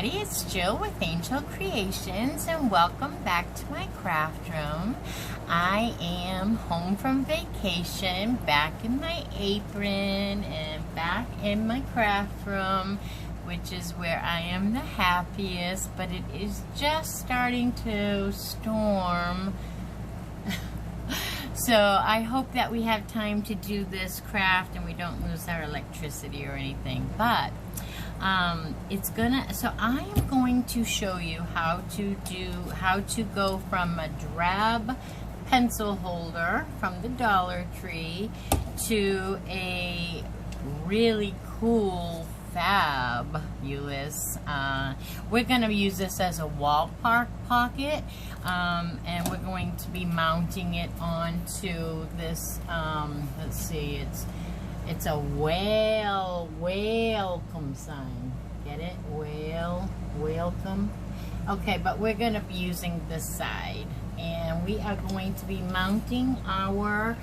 everybody, it's Jill with Angel Creations and welcome back to my craft room. I am home from vacation, back in my apron and back in my craft room, which is where I am the happiest, but it is just starting to storm. So I hope that we have time to do this craft and we don't lose our electricity or anything, but so I am going to show you how to go from a drab pencil holder from the Dollar Tree to a really cool fabulous. We're going to use this as a wall pocket, and we're going to be mounting it onto this, let's see, it's a welcome sign. Get it? Welcome. Okay, but we're going to be using this side, and we are going to be mounting our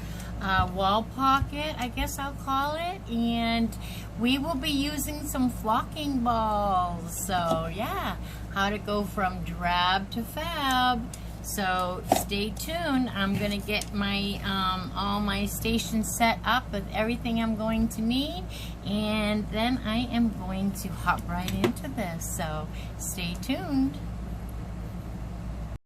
wall pocket, I guess I'll call it, and we will be using some flocking balls. So yeah, how to go from drab to fab. So stay tuned. I'm gonna get my all my stations set up with everything I'm going to need, and then I am going to hop right into this. So stay tuned.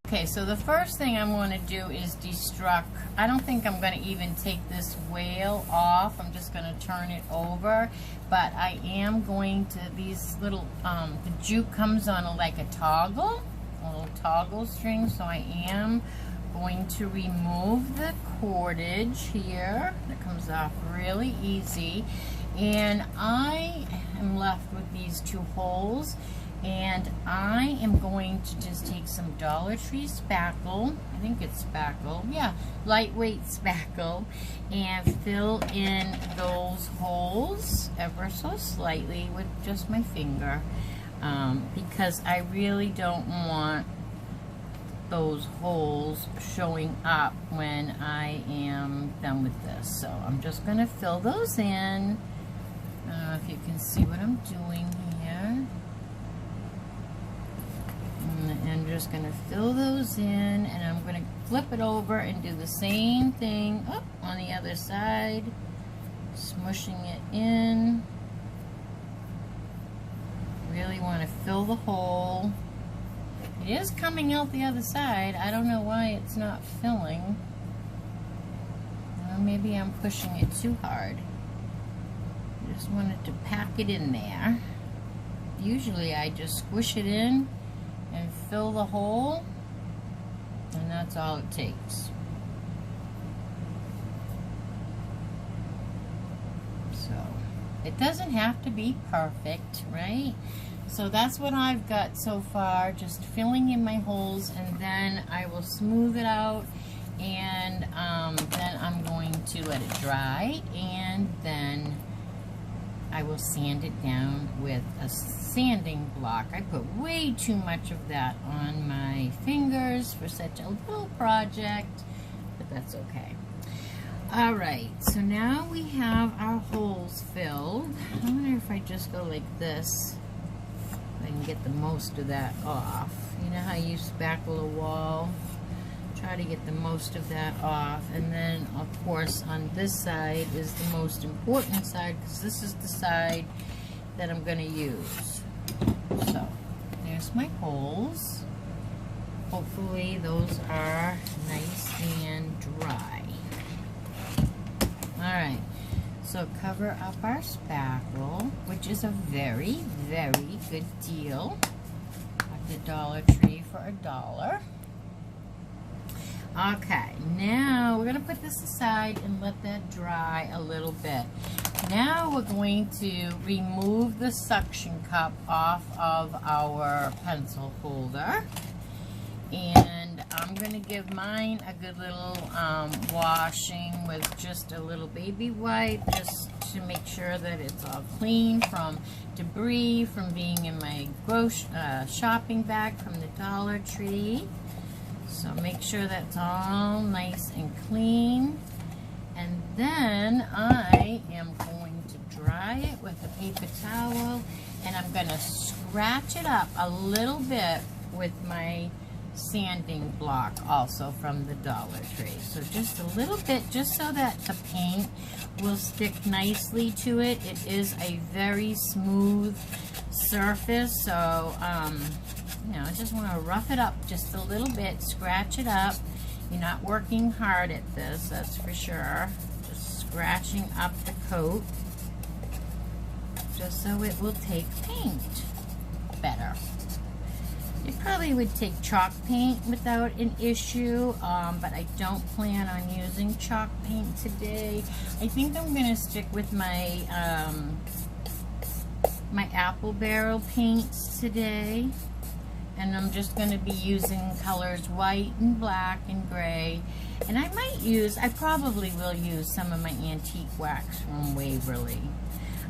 Okay, so the first thing I'm going to do is destruct. I don't think I'm going to even take this whale off. I'm just going to turn it over. But I am going to, these little, the jute comes on like a little toggle string. So I am going to remove the cordage here. That comes off really easy. And I am left with these two holes. And I am going to just take some Dollar Tree spackle, I think it's spackle, yeah, lightweight spackle, and fill in those holes ever so slightly with just my finger, because I really don't want those holes showing up when I am done with this. So I'm just going to fill those in. If you can see what I'm doing here. And I'm just going to fill those in, and I'm going to flip it over and do the same thing on the other side, smushing it in. Really want to fill the hole. It is coming out the other side. I don't know why it's not filling. Well, maybe I'm pushing it too hard. I just wanted to pack it in there. Usually I just squish it in and fill the hole, and that's all it takes. So it doesn't have to be perfect, right? So that's what I've got so far, just filling in my holes, and then I will smooth it out, and then I'm going to let it dry, and then I will sand it down with a sanding block. I put way too much of that on my fingers for such a little project, but that's okay. Alright, so now we have our holes filled. I wonder if I just go like this, I can get the most of that off. You know how you spackle a wall? Try to get the most of that off, and then of course on this side is the most important side, because this is the side that I'm going to use. So there's my holes. Hopefully those are nice and dry. Alright, so cover up our spackle, which is a very, very good deal at the Dollar Tree for $1. Okay, now we're going to put this aside and let that dry a little bit. Now we're going to remove the suction cup off of our pencil holder. And I'm going to give mine a good little washing with just a little baby wipe, just to make sure that it's all clean from debris from being in my shopping bag from the Dollar Tree. So make sure that's all nice and clean. And then I am going to dry it with a paper towel and I'm going to scratch it up a little bit with my sanding block also from the Dollar Tree. So just a little bit, just so that the paint will stick nicely to it. It is a very smooth surface, so you know, I just want to rough it up just a little bit, scratch it up. You're not working hard at this, that's for sure. Just scratching up the coat just so it will take paint better. You probably would take chalk paint without an issue, but I don't plan on using chalk paint today. I think I'm going to stick with my my apple barrel paints today, and I'm just going to be using colors white and black and gray, and I probably will use some of my antique wax from Waverly.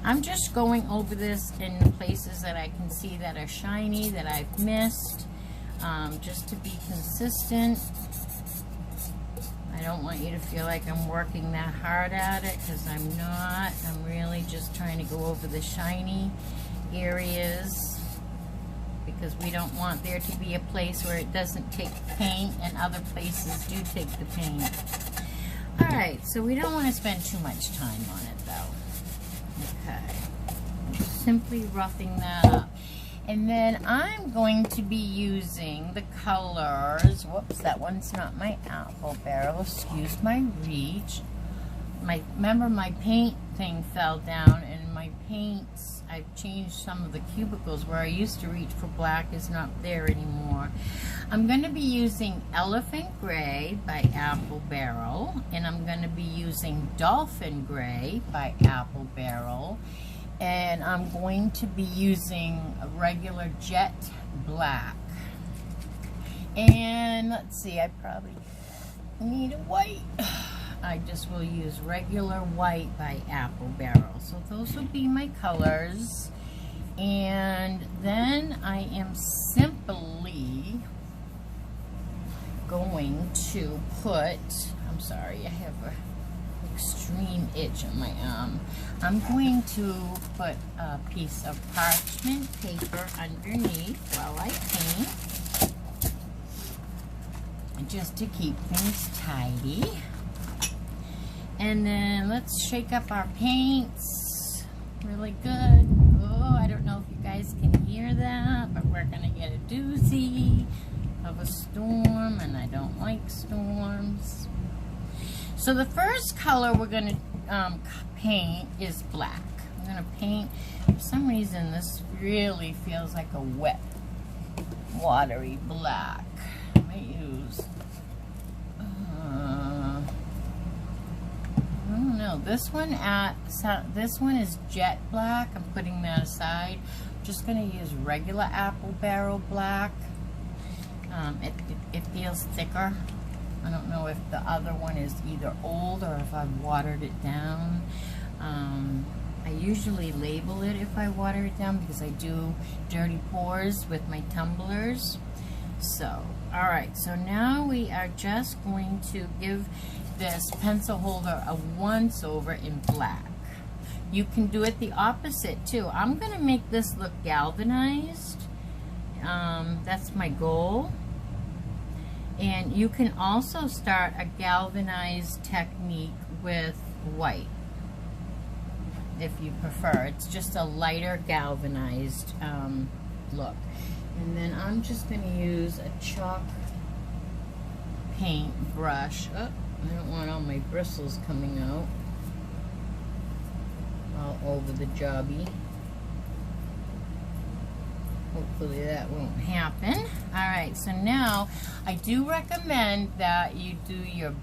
I'm just going over this in places that I can see that are shiny, that I've missed, just to be consistent. I don't want you to feel like I'm working that hard at it, because I'm not. I'm really just trying to go over the shiny areas, because we don't want there to be a place where it doesn't take paint and other places do take the paint. Alright, so we don't want to spend too much time on it though. Okay, simply roughing that up. And then I'm going to be using the colors, whoops, that one's not my apple barrel, excuse my reach. Remember my paint thing fell down, and my paints, I've changed some of the cubicles where I used to reach for black is not there anymore. I'm going to be using Elephant Gray by Apple Barrel, and I'm going to be using Dolphin Gray by Apple Barrel, and I'm going to be using a regular Jet Black. And let's see, I probably need a white. I just will use regular white by Apple Barrel. So those will be my colors. And then I am simply going to put, I'm sorry, I have an extreme itch on my arm. I'm going to put a piece of parchment paper underneath while I paint, just to keep things tidy. And then let's shake up our paints really good. Oh, I don't know if you guys can hear that, but we're gonna get a doozy of a storm, and I don't like storms. So the first color we're gonna paint is black. I'm gonna paint, for some reason this really feels like a wet, watery black. I might use, I don't know, this one is Jet Black. I'm putting that aside. I'm just gonna use regular Apple Barrel Black. It feels thicker. I don't know if the other one is either old or if I've watered it down. I usually label it if I water it down, because I do dirty pours with my tumblers. So, alright, so now we are just going to give this pencil holder a once over in black. You can do it the opposite too. I'm going to make this look galvanized. That's my goal. And you can also start a galvanized technique with white if you prefer. It's just a lighter galvanized look. And then I'm just going to use a chalk paint brush. Oh, I don't want all my bristles coming out all over the jobby. Hopefully that won't happen. Alright, so now I do recommend that you do your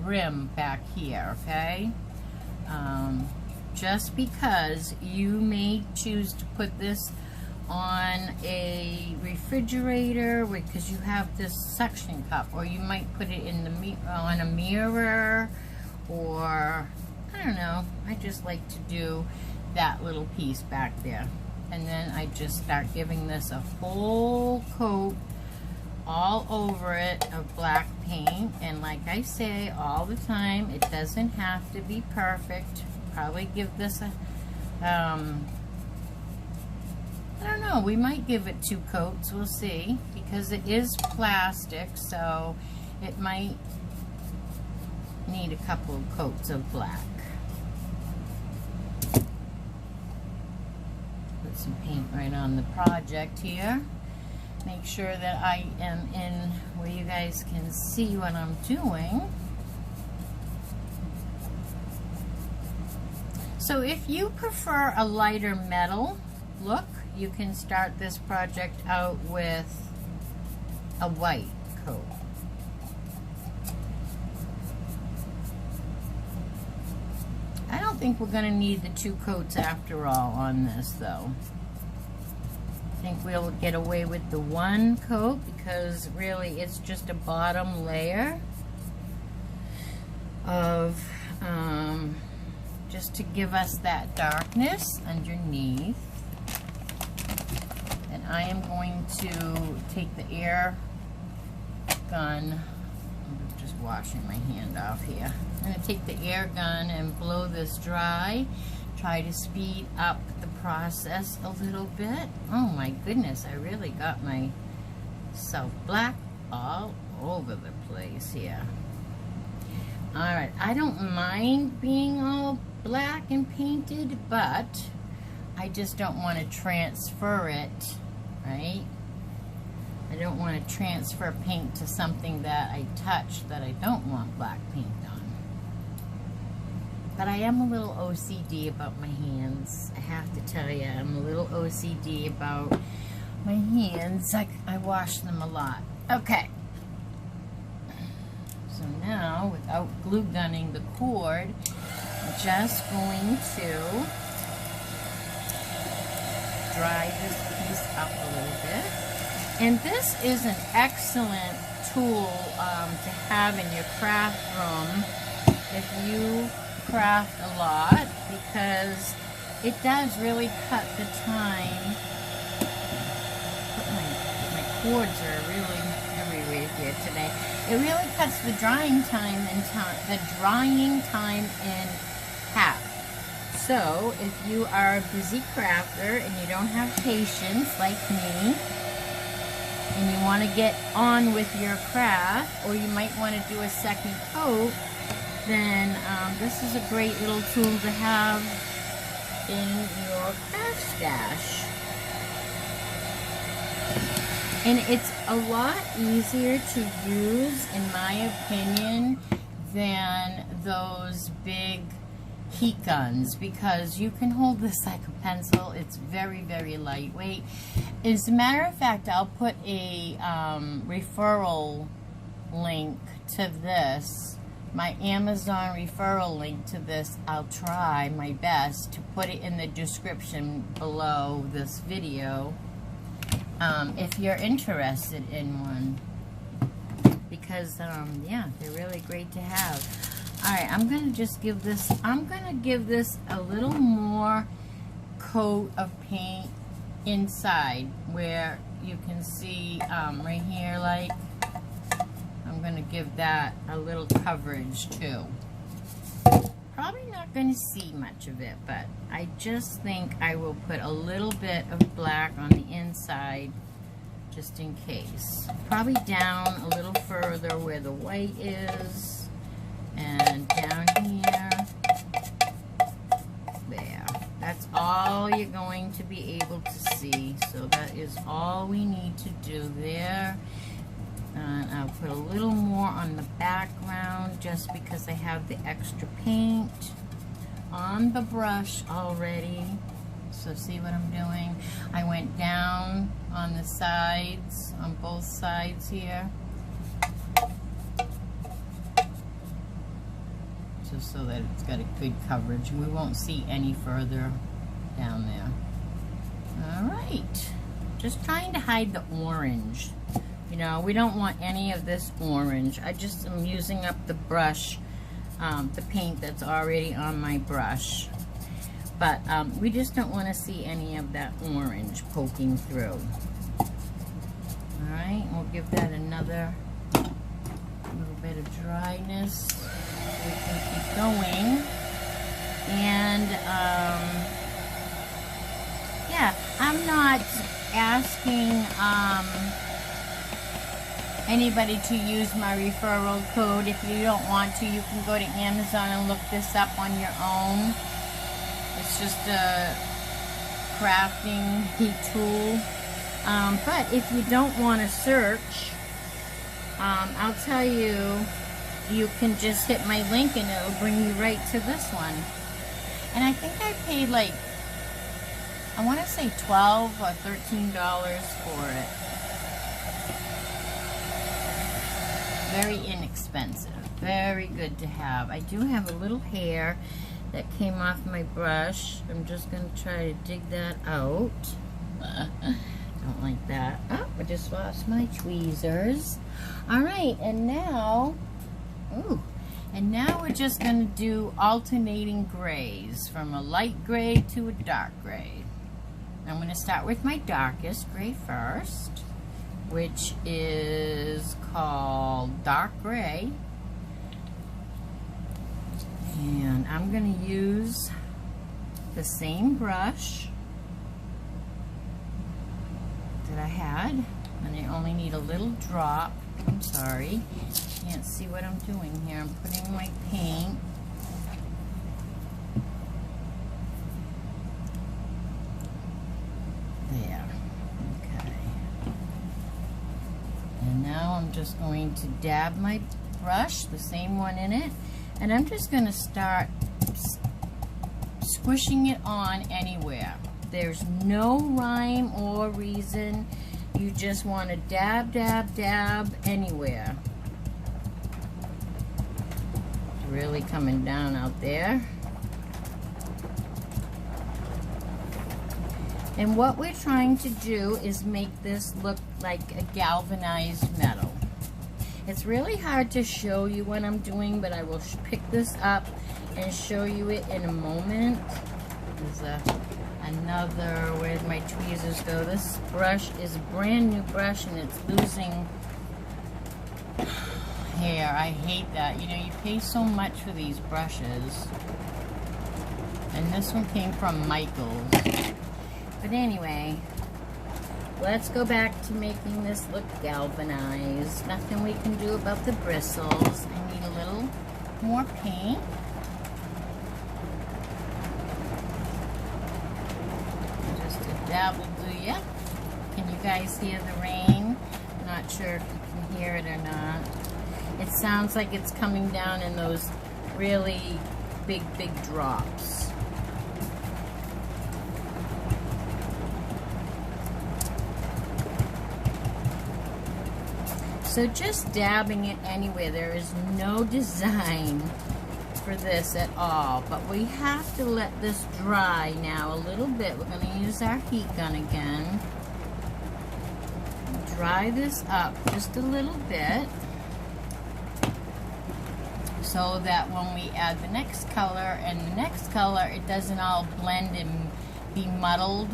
rim back here, okay? Just because you may choose to put this on a refrigerator because you have this suction cup, or you might put it in the on a mirror, or I don't know. I just like to do that little piece back there, and then I just start giving this a full coat all over it of black paint. And like I say all the time, it doesn't have to be perfect. Probably give this a I don't know, we might give it 2 coats, we'll see, because it is plastic, so it might need a couple of coats of black. Put some paint right on the project here. Make sure that I am in where you guys can see what I'm doing. So if you prefer a lighter metal look, you can start this project out with a white coat. I don't think we're going to need the 2 coats after all on this though. I think we'll get away with the 1 coat because really it's just a bottom layer of just to give us that darkness underneath. And I am going to take the air gun. I'm just washing my hand off here. I'm going to take the air gun and blow this dry. Try to speed up the process a little bit. Oh my goodness, I really got myself black all over the place here. Alright, I don't mind being all black and painted, but I just don't want to transfer it, right? I don't want to transfer paint to something that I touch that I don't want black paint on. But I am a little OCD about my hands. I have to tell you, I'm a little OCD about my hands. I wash them a lot. Okay. So now, without glue gunning the cord, I'm just going to dry this piece up a little bit. And this is an excellent tool to have in your craft room if you craft a lot, because it does really cut the time. My cords are really everywhere here today. It really cuts the drying time in half. So if you are a busy crafter and you don't have patience like me, and you want to get on with your craft, or you might want to do a second coat, then this is a great little tool to have in your craft stash. And it's a lot easier to use, in my opinion, than those big heat guns, because you can hold this like a pencil. It's very, very lightweight. As a matter of fact, I'll put a referral link to this, my Amazon referral link to this. I'll try my best to put it in the description below this video if you're interested in one, because yeah, they're really great to have. Alright, I'm going to just give this, a little more coat of paint inside, where you can see right here, like, I'm going to give that a little coverage too. Probably not going to see much of it, but I just think I will put a little bit of black on the inside just in case. Probably down a little further where the white is, and down here. There. That's all you're going to be able to see. So that is all we need to do there. And I'll put a little more on the background just because I have the extra paint on the brush already. So see what I'm doing? I went down on the sides, on both sides here. Just so that it's got a good coverage. We won't see any further down there. Alright. Just trying to hide the orange. You know, we don't want any of this orange. I just am using up the brush, the paint that's already on my brush. But we just don't want to see any of that orange poking through. Alright, we'll give that another little bit of dryness so we can keep going. And yeah, I'm I'm not asking anybody to use my referral code. If you don't want to, you can go to Amazon and look this up on your own. It's just a crafting heat tool. But if you don't want to search, I'll tell you, you can just hit my link and it'll bring you right to this one. And I think I paid like, I want to say $12 or $13 for it. Very inexpensive. Very good to have. I do have a little hair that came off my brush. I'm just going to try to dig that out. Don't like that. Oh, I just lost my tweezers. Alright, and now, we're just going to do alternating grays from a light gray to a dark gray. I'm going to start with my darkest gray first, which is called dark gray. And I'm going to use the same brush that I had, and I only need a little drop. I'm sorry, can't see what I'm doing here. I'm putting my paint. There. Okay. And now I'm just going to dab my brush, the same one in it, and I'm just going to start squishing it on anywhere. There's no rhyme or reason. You just want to dab, dab, dab anywhere. It's really coming down out there. And what we're trying to do is make this look like a galvanized metal. It's really hard to show you what I'm doing, but I will pick this up and show you it in a moment. There's another, where'd my tweezers go? This brush is a brand new brush and it's losing hair. I hate that. You know, you pay so much for these brushes. And this one came from Michael's. But anyway, let's go back to making this look galvanized. Nothing we can do about the bristles. I need a little more paint. Just a dab will do ya. Can you guys hear the rain? Not sure if you can hear it or not. It sounds like it's coming down in those really big drops. So just dabbing it anywhere. There is no design for this at all. But we have to let this dry now a little bit. We're going to use our heat gun again. Dry this up just a little bit, so that when we add the next color and the next color, it doesn't all blend and be muddled.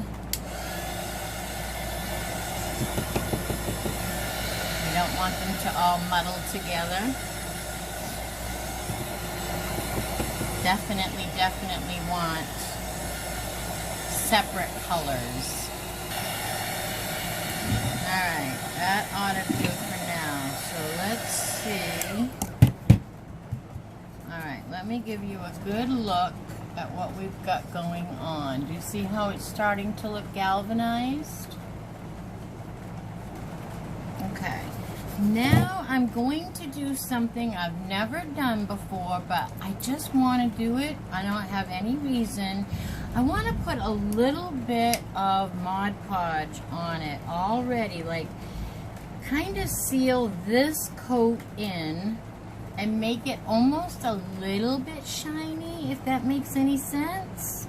We don't want them to all muddle together. Definitely want separate colors. Alright, that ought to do for now. So let's see. Alright, let me give you a good look at what we've got going on. Do you see how it's starting to look galvanized? Okay. Now I'm going to do something I've never done before, but I just want to do it. I don't have any reason. I want to put a little bit of Mod Podge on it already, like kind of seal this coat in and make it almost a little bit shiny, if that makes any sense.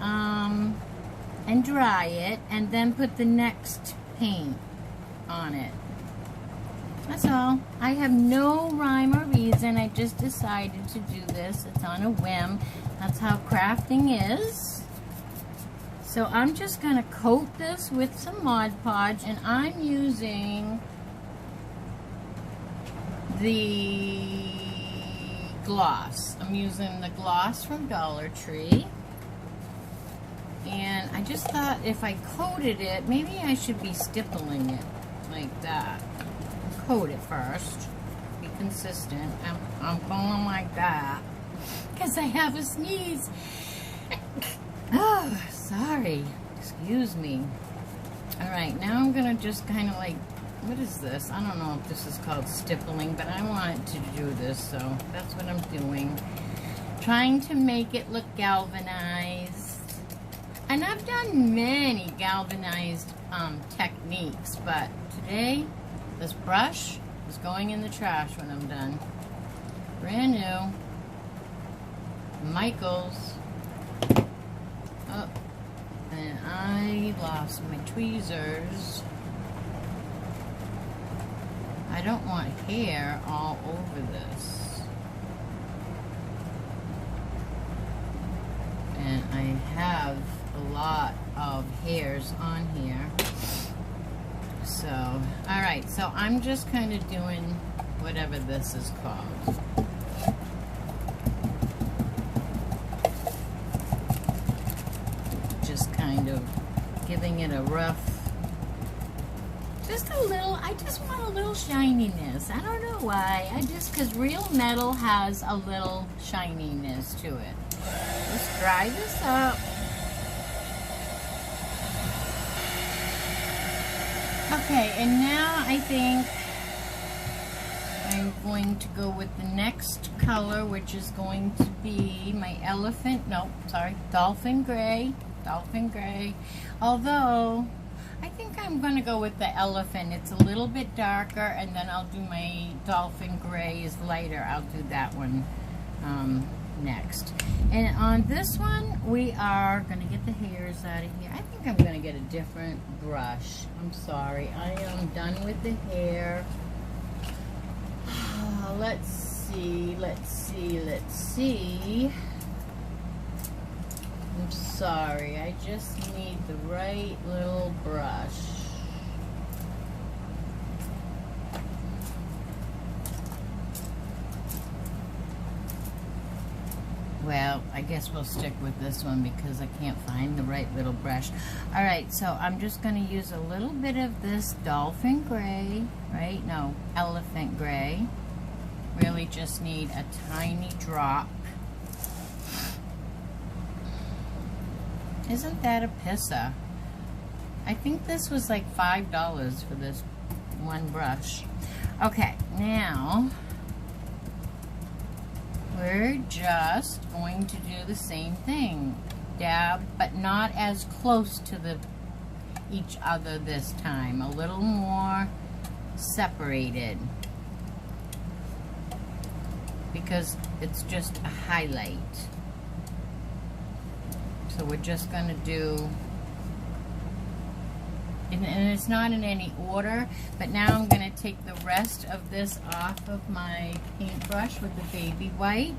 And dry it, and then put the next paint on it. That's all. I have no rhyme or reason. I just decided to do this. It's on a whim. That's how crafting is. So I'm just going to coat this with some Mod Podge, and I'm using the gloss. I'm using the gloss from Dollar Tree. And I just thought if I coated it, maybe I should be stippling it like that. Coat it first. Be consistent. I'm going like that because I have a sneeze. Oh, sorry. Excuse me. All right, now I'm gonna just kind of like, what is this? I don't know if this is called stippling, but I want to do this, so that's what I'm doing. Trying to make it look galvanized. And I've done many galvanized techniques, but today, this brush is going in the trash when I'm done. Brand new. Michaels. Oh, and I lost my tweezers. I don't want hair all over this. And I have a lot of hairs on here. So, alright, so I'm just kind of doing whatever this is called. Just kind of giving it a rough, just a little, I just want a little shininess. I don't know why. Because real metal has a little shininess to it. Let's dry this up. Okay, and now I think I'm going to go with the next color, which is going to be my dolphin gray. Dolphin gray. Although, I think I'm going to go with the elephant. It's a little bit darker, and then I'll do my dolphin gray is lighter. I'll do that one next. And on this one, we are going to get the hairs out of here. I think I'm going to get a different brush. I'm sorry. I am done with the hair. Let's see. I'm sorry. I just need the right little brush. Well, I guess we'll stick with this one because I can't find the right little brush. Alright, so I'm just going to use a little bit of this dolphin gray, right? No, elephant gray. Really just need a tiny drop. Isn't that a pisser? I think this was like $5 for this one brush. Okay, now we're just going to do the same thing. Dab, but not as close to each other this time. A little more separated. Because it's just a highlight. So we're just going to do, and it's not in any order, but now I'm going to take the rest of this off of my paintbrush with the baby white,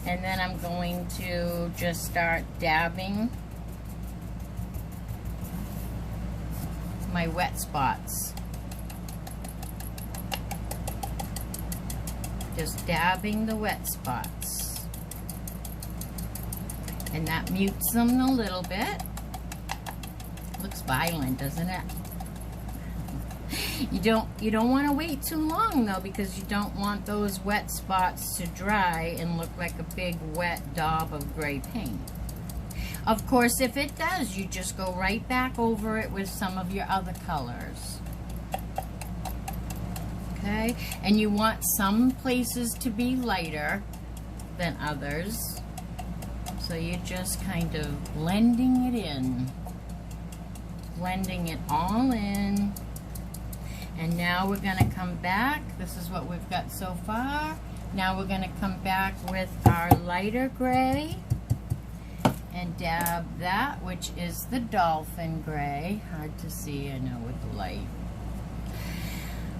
and then I'm going to just start dabbing my wet spots. Just dabbing the wet spots. And that mutes them a little bit. Looks violent, doesn't it? You don't want to wait too long though, because you don't want those wet spots to dry and look like a big wet daub of gray paint. Of course, if it does, you just go right back over it with some of your other colors. Okay? And you want some places to be lighter than others. So you're just kind of blending it in. Blending it all in. And now we're going to come back. This is what we've got so far. Now we're going to come back with our lighter gray. And dab that, which is the dolphin gray. Hard to see, I know, with the light.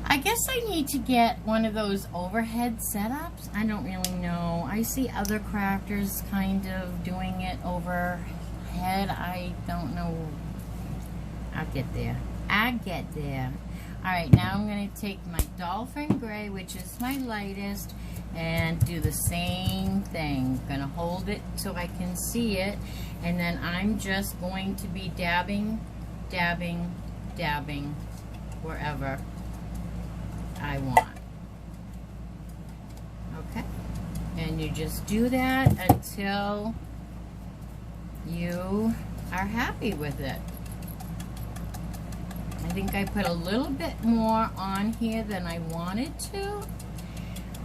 I guess I need to get one of those overhead setups. I don't really know. I see other crafters kind of doing it overhead. I don't know. I'll get there. I'll get there. Alright, now I'm going to take my dolphin gray, which is my lightest, and do the same thing. I'm gonna hold it so I can see it, and then I'm just going to be dabbing, dabbing, dabbing wherever I want. Okay, and you just do that until you are happy with it. I think I put a little bit more on here than I wanted to,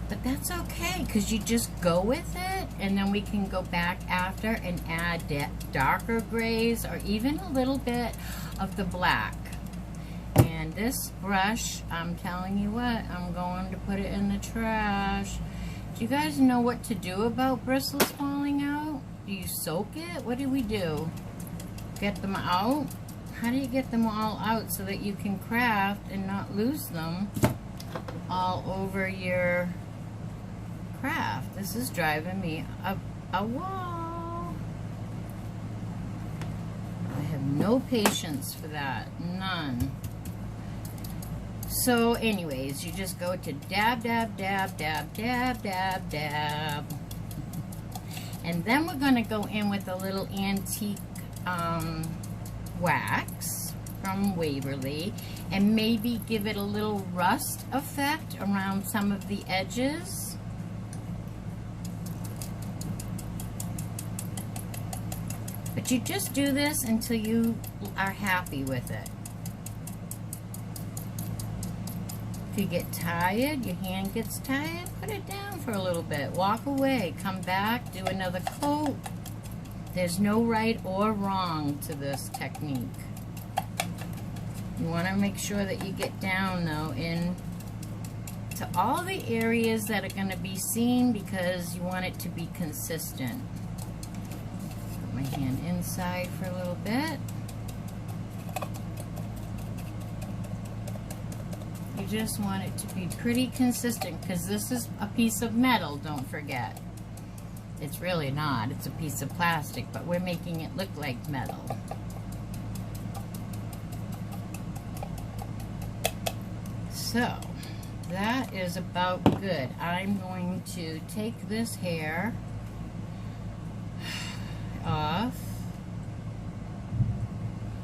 but that's okay, because you just go with it, and then we can go back after and add darker grays or even a little bit of the black. And this brush, I'm telling you what, I'm going to put it in the trash. Do you guys know what to do about bristles falling out? Do you soak it? What do we do? Get them out? How do you get them all out so that you can craft and not lose them all over your craft? This is driving me up a wall. I have no patience for that. None. So anyways, you just go to dab, dab, dab, dab, dab, dab, dab. And then we're going to go in with a little antique wax from Waverly and maybe give it a little rust effect around some of the edges. But you just do this until you are happy with it. If you get tired, your hand gets tired, put it down for a little bit. Walk away, come back, do another coat. There's no right or wrong to this technique. You want to make sure that you get down, though, to all the areas that are going to be seen, because you want it to be consistent. Put my hand inside for a little bit. You just want it to be pretty consistent, because this is a piece of metal, don't forget. It's really not. It's a piece of plastic, but we're making it look like metal. So, that is about good. I'm going to take this hair off.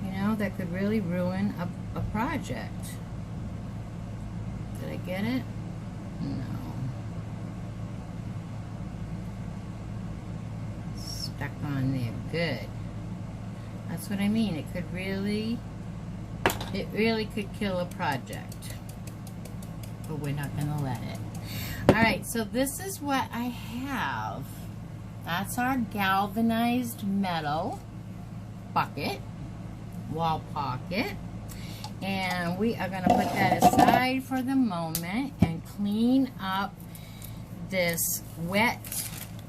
You know, that could really ruin a project. Did I get it? No. Stuck on there. Good. That's what I mean. It really could kill a project. But we're not going to let it. Alright, so this is what I have. That's our galvanized metal bucket, wall pocket. And we are going to put that aside for the moment and clean up this wet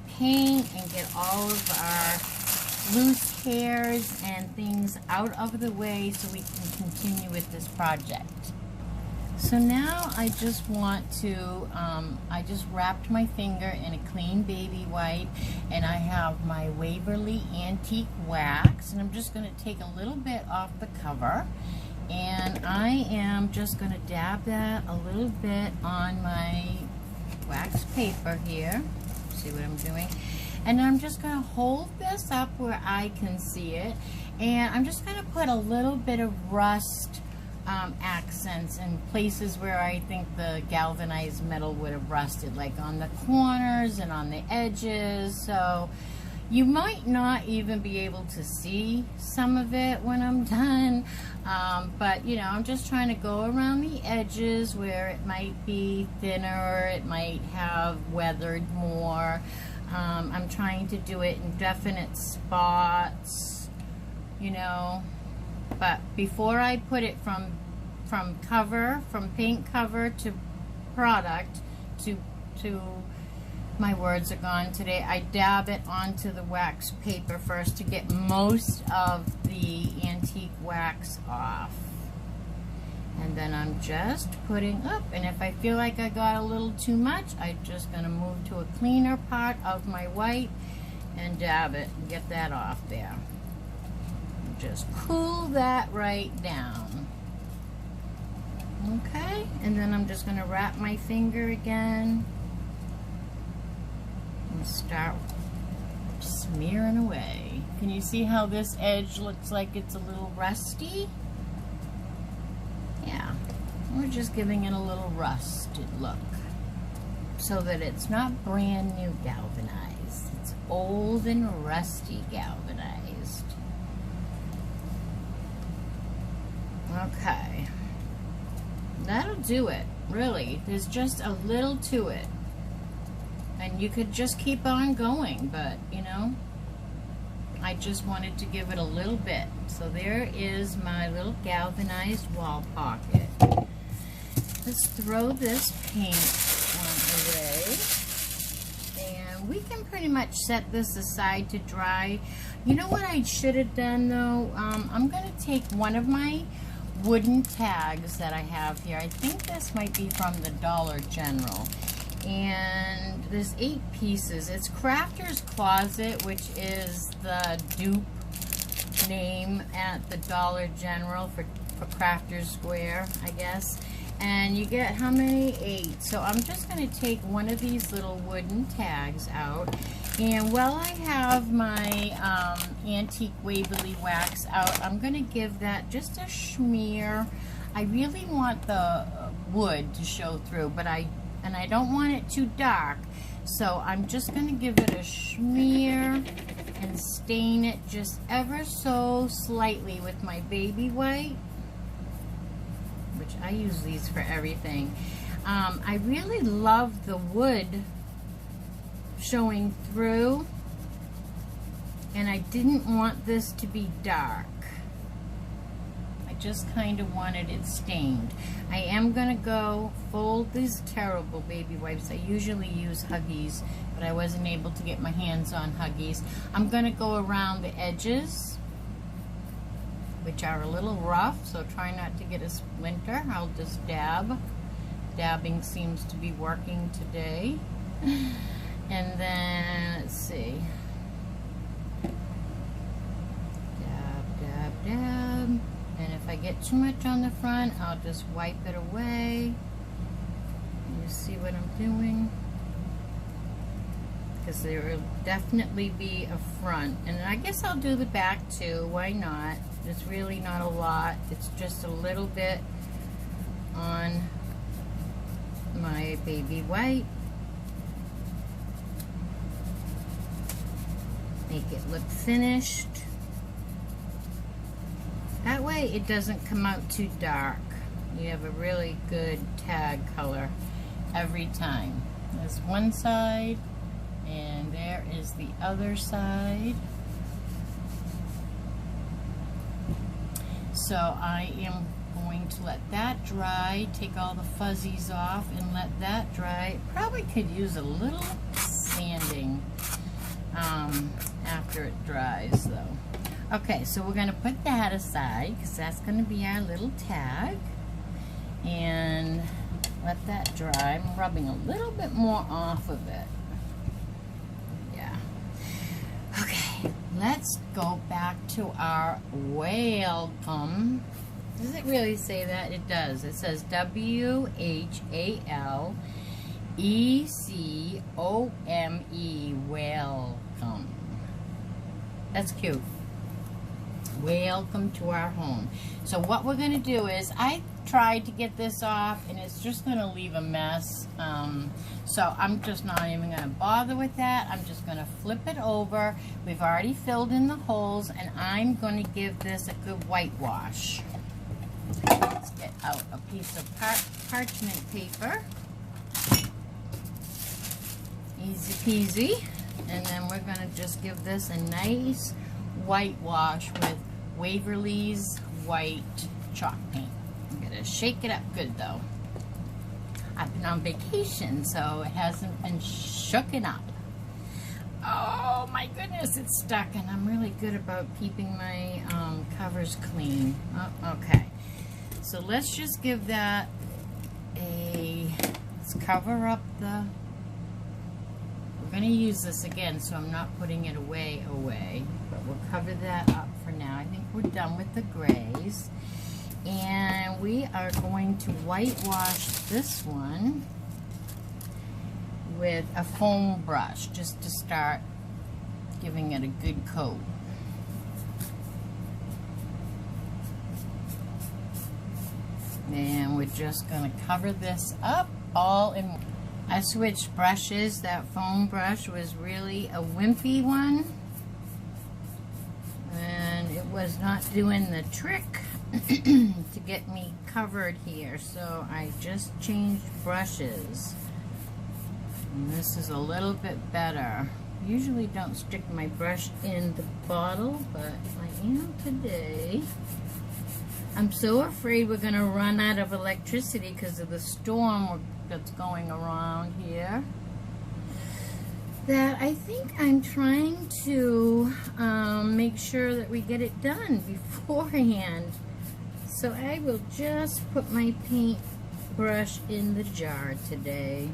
paint and get all of our loose hairs and things out of the way so we can continue with this project. So now I just want to, I just wrapped my finger in a clean baby wipe, and I have my Waverly Antique Wax, and I'm just going to take a little bit off the cover. And I am just going to dab that a little bit on my wax paper here. See what I'm doing? And I'm just going to hold this up where I can see it. And I'm just going to put a little bit of rust accents in places where I think the galvanized metal would have rusted, like on the corners and on the edges. So you might not even be able to see some of it when I'm done, but you know, I'm just trying to go around the edges where it might be thinner, it might have weathered more. I'm trying to do it in definite spots, you know, but before I put it from paint cover to product to my words are gone today, I dab it onto the wax paper first to get most of the antique wax off. And then I'm just putting up, and if I feel like I got a little too much, I'm just going to move to a cleaner part of my white and dab it and get that off there. Just cool that right down. Okay, and then I'm just going to wrap my finger again. and start smearing away. Can you see how this edge looks like it's a little rusty? Yeah, we're just giving it a little rusted look so that it's not brand new galvanized. It's old and rusty galvanized. Okay, that'll do it, really. There's just a little to it. And you could just keep on going, but, you know, I just wanted to give it a little bit. So there is my little galvanized wall pocket. Let's throw this paint away. And we can pretty much set this aside to dry. You know what I should have done, though? I'm going to take one of my wooden tags that I have here. I think this might be from the Dollar General. And there's 8 pieces. It's Crafter's Closet, which is the dupe name at the Dollar General for Crafter's Square, I guess. And you get how many? 8. So I'm just going to take one of these little wooden tags out. And while I have my antique Waverly wax out, I'm going to give that just a smear. I really want the wood to show through, but I don't want it too dark, so I'm just going to give it a smear and stain it just ever so slightly with my baby white, which I use these for everything. I really love the wood showing through, and I didn't want this to be dark. I just kind of wanted it stained. I am going to go fold these terrible baby wipes. I usually use Huggies, but I wasn't able to get my hands on Huggies. I'm going to go around the edges, which are a little rough, so try not to get a splinter. I'll just dab. Dabbing seems to be working today. And then, let's see. Dab, dab, dab. And if I get too much on the front, I'll just wipe it away. You see what I'm doing? Because there will definitely be a front. And I guess I'll do the back too. Why not? It's really not a lot. It's just a little bit on my baby white. Make it look finished. That way it doesn't come out too dark. You have a really good tag color every time. There's one side, and there is the other side. So I am going to let that dry, take all the fuzzies off and let that dry. Probably could use a little sanding after it dries though. Okay, so we're going to put that aside because that's going to be our little tag. And let that dry. I'm rubbing a little bit more off of it. Yeah. Okay, let's go back to our welcome. Does it really say that? It does. It says W-H-A-L-E-C-O-M-E, welcome. That's cute. Welcome to our home. So what we're going to do is, I tried to get this off and it's just going to leave a mess. So I'm just not even going to bother with that. I'm just going to flip it over. We've already filled in the holes and I'm going to give this a good whitewash. Let's get out a piece of parchment paper. Easy peasy. And then we're going to just give this a nice whitewash with Waverly's white chalk paint. I'm going to shake it up good though. I've been on vacation, so it hasn't been shooken up. Oh my goodness, it's stuck, and I'm really good about keeping my covers clean. Oh, okay, so let's just give that let's cover up the, we're going to use this again, so I'm not putting it away, but we'll cover that up for now. I think we're done with the grays. And we are going to whitewash this one with a foam brush just to start giving it a good coat. And we're just going to cover this up all in one. I switched brushes. That foam brush was really a wimpy one, and it was not doing the trick to get me covered here, so I just changed brushes. And this is a little bit better. Usually don't stick my brush in the bottle, but I am today. I'm so afraid we're going to run out of electricity because of the storm that's going around here, that I think I'm trying to make sure that we get it done beforehand. So I will just put my paint brush in the jar today,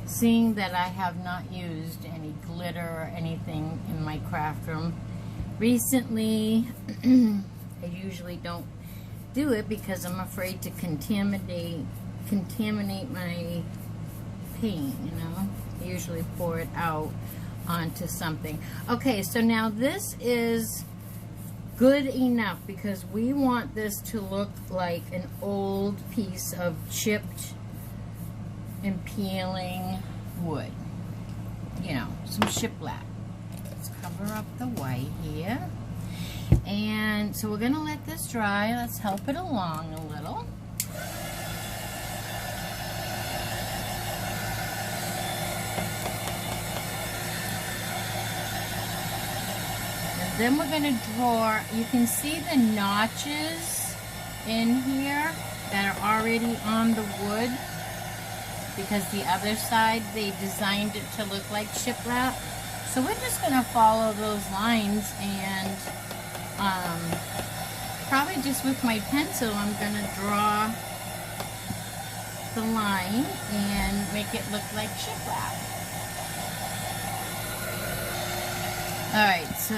seeing that I have not used any glitter or anything in my craft room recently. I usually don't do it because I'm afraid to contaminate my paint, you know. I usually pour it out onto something. Okay, so now this is good enough because we want this to look like an old piece of chipped and peeling wood. You know, some shiplap. Let's cover up the white here. And so we're going to let this dry. Let's help it along a little. And then we're going to draw, you can see the notches in here that are already on the wood, because the other side they designed it to look like shiplap. So we're just going to follow those lines, and probably just with my pencil I'm going to draw the line and make it look like shiplap. Alright, so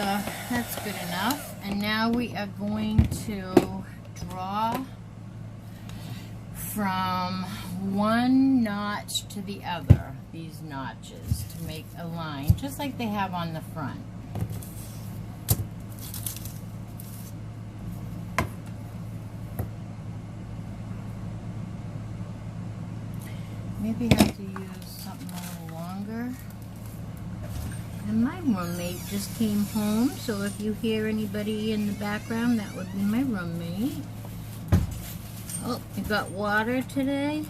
that's good enough. And now we are going to draw from one notch to the other, these notches, to make a line, just like they have on the front. Maybe I have to use something a little longer. And my roommate just came home, so if you hear anybody in the background, that would be my roommate. Oh, you got water today?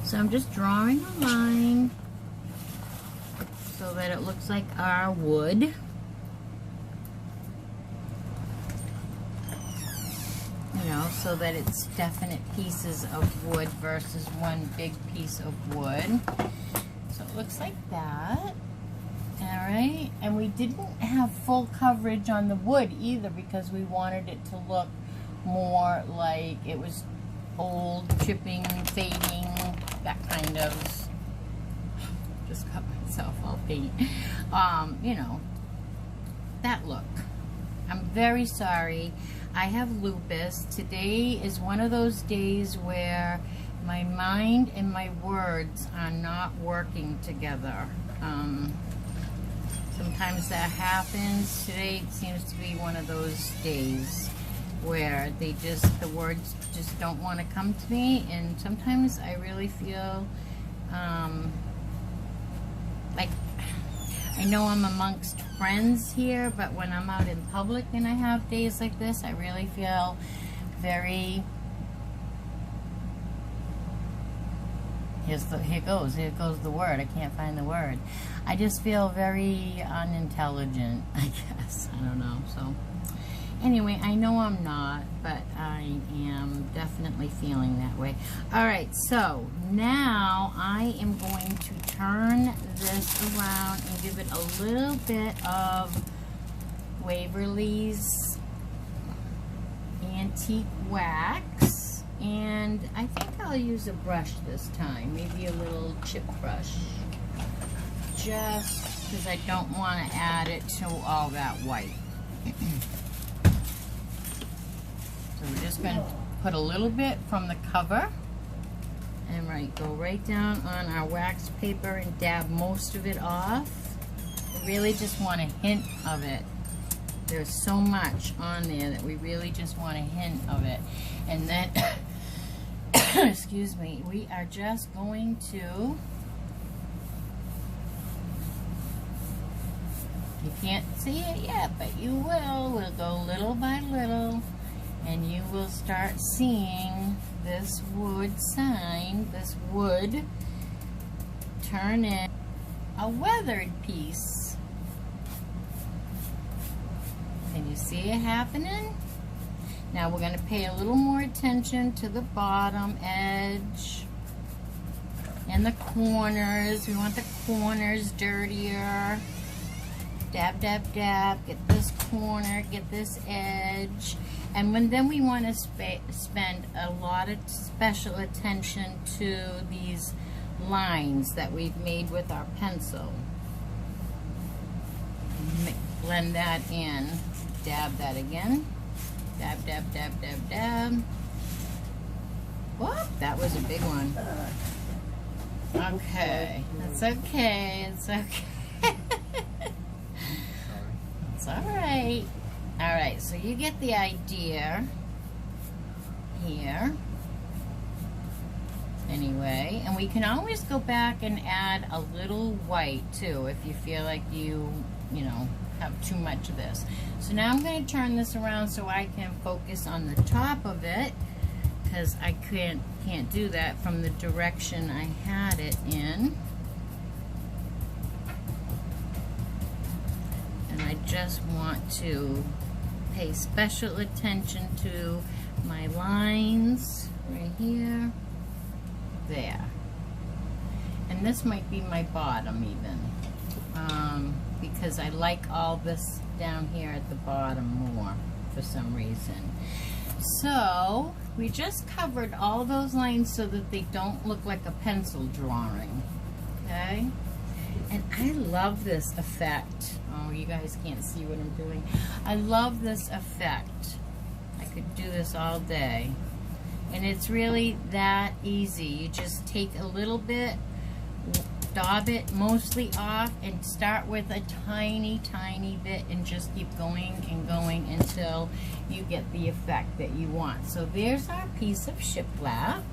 So I'm just drawing a line so that it looks like our wood. You know, so that it's definite pieces of wood versus one big piece of wood. So it looks like that. Alright, and we didn't have full coverage on the wood either because we wanted it to look more like it was old, chipping, fading, that kind of, just cut myself all paint, you know, that look. I'm very sorry. I have lupus. Today is one of those days where my mind and my words are not working together. Sometimes that happens. Today it seems to be one of those days where the words just don't want to come to me, and sometimes I really feel like I know I'm amongst friends here, but when I'm out in public and I have days like this, I really feel very, here goes the word, I can't find the word. I just feel very unintelligent, I guess, I don't know, so. Anyway, I know I'm not, but I am definitely feeling that way. Alright, so now I am going to turn this around and give it a little bit of Waverly's Antique Wax. And I think I'll use a brush this time, maybe a little chip brush. Just because I don't want to add it to all that white. So we're just going to put a little bit from the cover, And go right down on our wax paper and dab most of it off. We really just want a hint of it. There's so much on there that we really just want a hint of it. And then, excuse me, we are just going to, you can't see it yet, but you will. We'll go little by little, and you will start seeing this wood sign, this wood, turn in a weathered piece. Can you see it happening? Now we're going to pay a little more attention to the bottom edge and the corners. We want the corners dirtier. Dab, dab, dab. Get this corner, get this edge. And then we want to spend a lot of special attention to these lines that we've made with our pencil. Blend that in. Dab that again. Dab, dab, dab, dab, dab. Whoop, that was a big one. Okay, that's okay, it's okay. It's alright. Alright, so you get the idea here. Anyway, and we can always go back and add a little white too if you feel like you know, have too much of this. So now I'm going to turn this around so I can focus on the top of it, because I can't do that from the direction I had it in. And I just want to pay special attention to my lines right here, there. And this might be my bottom even, because I like all this down here at the bottom more for some reason. So we just covered all those lines so that they don't look like a pencil drawing, okay? And I love this effect. Oh, you guys can't see what I'm doing. I love this effect. I could do this all day. And it's really that easy. You just take a little bit, dab it mostly off, and start with a tiny, tiny bit and just keep going and going until you get the effect that you want. So there's our piece of shiplap.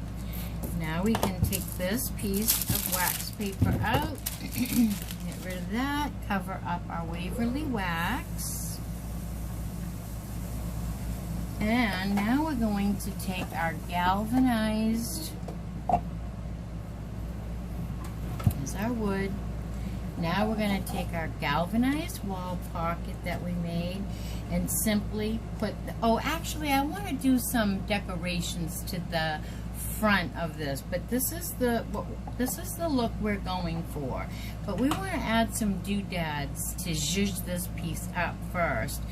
Now we can take this piece of wax paper out, get rid of that, cover up our Waverly wax. And now we're going to take our galvanized, there's our wood. Now we're going to take our galvanized wall pocket that we made and simply put the, oh, actually I want to do some decorations to the front of this, but this is the look we're going for. But we want to add some doodads to zhuzh this piece up first,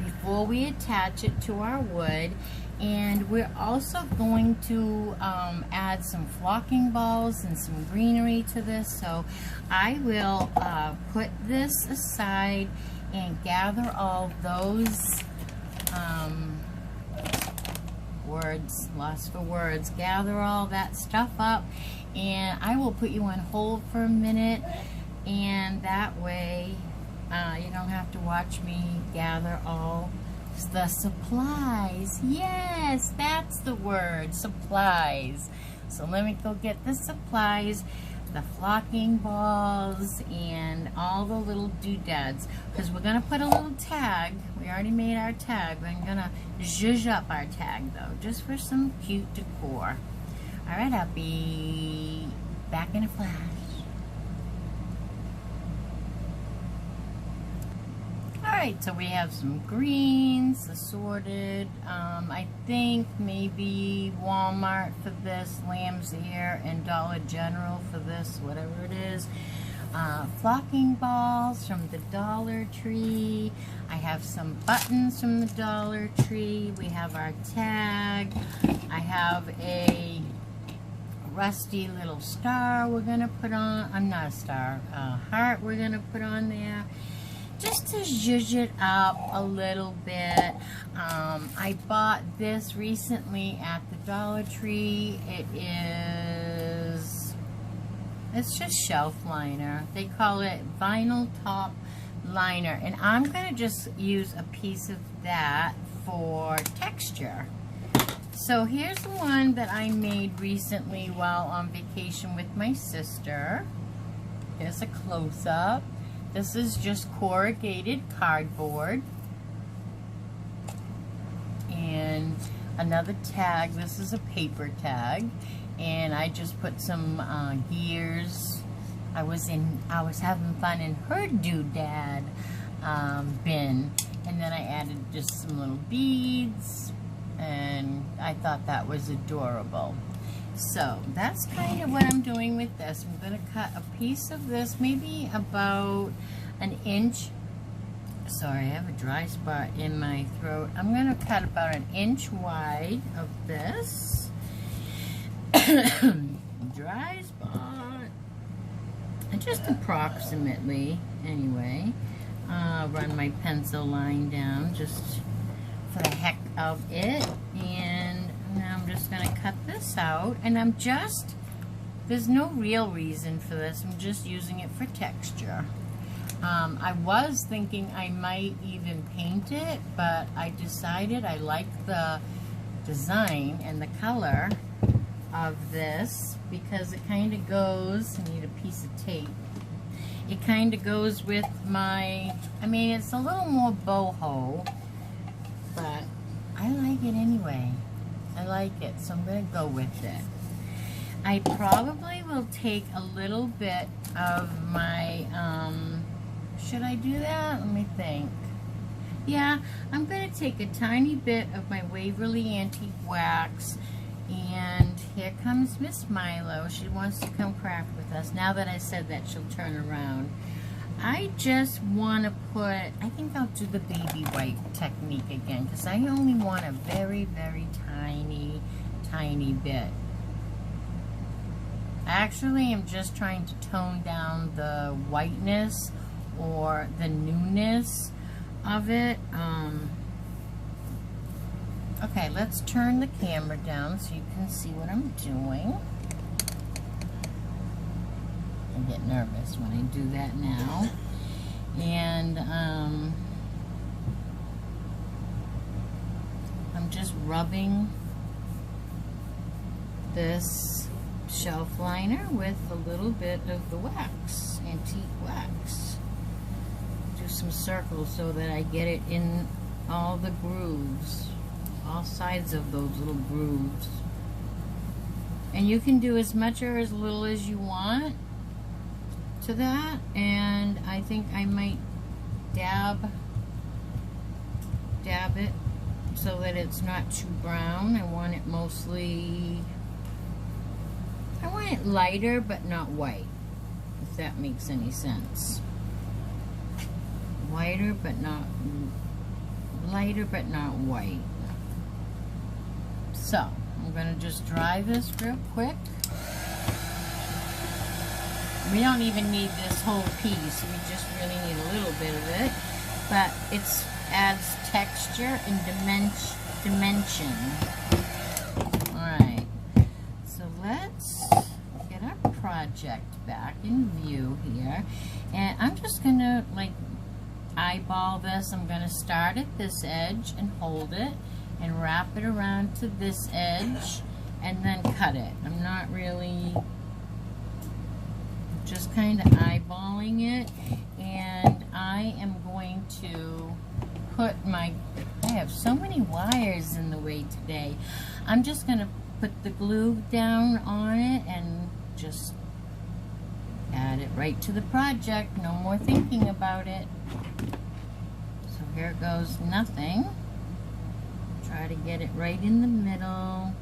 before we attach it to our wood. And we're also going to add some flocking balls and some greenery to this. So I will put this aside and gather all those words, lost for words, gather all that stuff up, and I will put you on hold for a minute, and that way you don't have to watch me gather all the supplies. Yes, that's the word, supplies. So let me go get the supplies, the flocking balls, and all the little doodads, because we're going to put a little tag. We already made our tag. We're going to zhuzh up our tag, though, just for some cute decor. All right, I'll be back in a flash. Alright, so we have some greens, assorted, I think maybe Walmart for this, lamb's ear, and Dollar General for this, whatever it is. Flocking balls from the Dollar Tree. I have some buttons from the Dollar Tree. We have our tag. I have a rusty little star we're going to put on. I'm not a star, heart we're going to put on there. just to zhuzh it up a little bit. I bought this recently at the Dollar Tree. It's just shelf liner. They call it vinyl top liner, and I'm gonna just use a piece of that for texture. So here's the one that I made recently while on vacation with my sister. Here's a close-up. This is just corrugated cardboard. And another tag. This is a paper tag. And I just put some gears. I was having fun in her doodad bin. And then I added just some little beads. And I thought that was adorable. So that's kind of what I'm doing with this. I'm going to cut a piece of this, maybe about an inch. Sorry, I have a dry spot in my throat. I'm going to cut about an inch wide of this. Dry spot. And just approximately, anyway. Run my pencil line down just for the heck of it. And now I'm just going to cut this out, and there's no real reason for this. I'm just using it for texture. I was thinking I might even paint it, but I decided I like the design and the color of this because it kind of goes, I need a piece of tape. It kind of goes with my, it's a little more boho, but I like it anyway. I like it, so I'm going to go with it. I probably will take a little bit of my, should I do that? Let me think. Yeah, I'm going to take a tiny bit of my Waverly Antique Wax, and here comes Miss Milo. She wants to come craft with us. Now that I said that, she'll turn around. I just want to put, I think I'll do the baby wipe technique again, because I only want a very, very tiny bit. Actually, I'm just trying to tone down the whiteness or the newness of it. Okay, let's turn the camera down so you can see what I'm doing. I get nervous when I do that now. And I'm just rubbing this shelf liner with a little bit of the wax, antique wax. Do some circles so that I get it in all the grooves, all sides of those little grooves. And you can do as much or as little as you want to that, and I think I might dab it so that it's not too brown. I want it lighter but not white, if that makes any sense. Lighter but not white. So I'm going to just dry this real quick. We don't even need this whole piece. We just really need a little bit of it. But it adds texture and dimension. Alright. So let's get our project back in view here. And I'm just going to eyeball this. I'm going to start at this edge and hold it and wrap it around to this edge and then cut it. I'm not really, just kind of eyeballing it, and I am going to put I have so many wires in the way today. I'm just going to put the glue down on it and just add it right to the project. No more thinking about it. So here it goes, nothing. Try to get it right in the middle.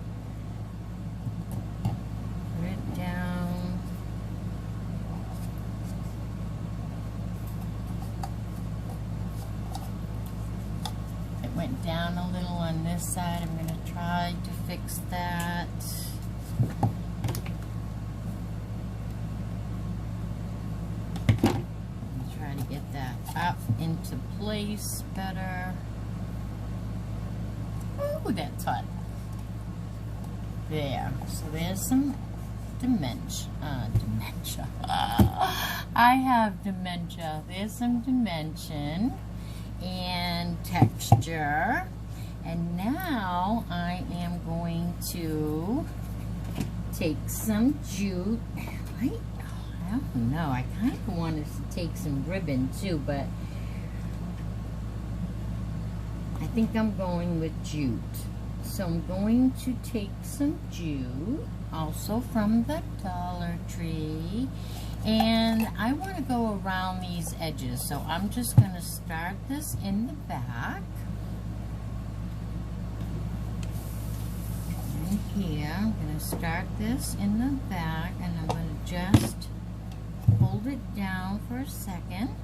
Put it down. It went down a little on this side. I'm going to try to fix that. Try to get that up into place better. Ooh, that's hot. There. So there's some dementia. I have dementia. There's some dimension and texture. And now I am going to take some jute. I don't know. I kind of wanted to take some ribbon too, but I think I'm going with jute. So I'm going to take some jute, also from the Dollar Tree, and I want to go around these edges. So I'm just going to start this in the back. And here, I'm going to start this in the back, and I'm going to just hold it down for a second.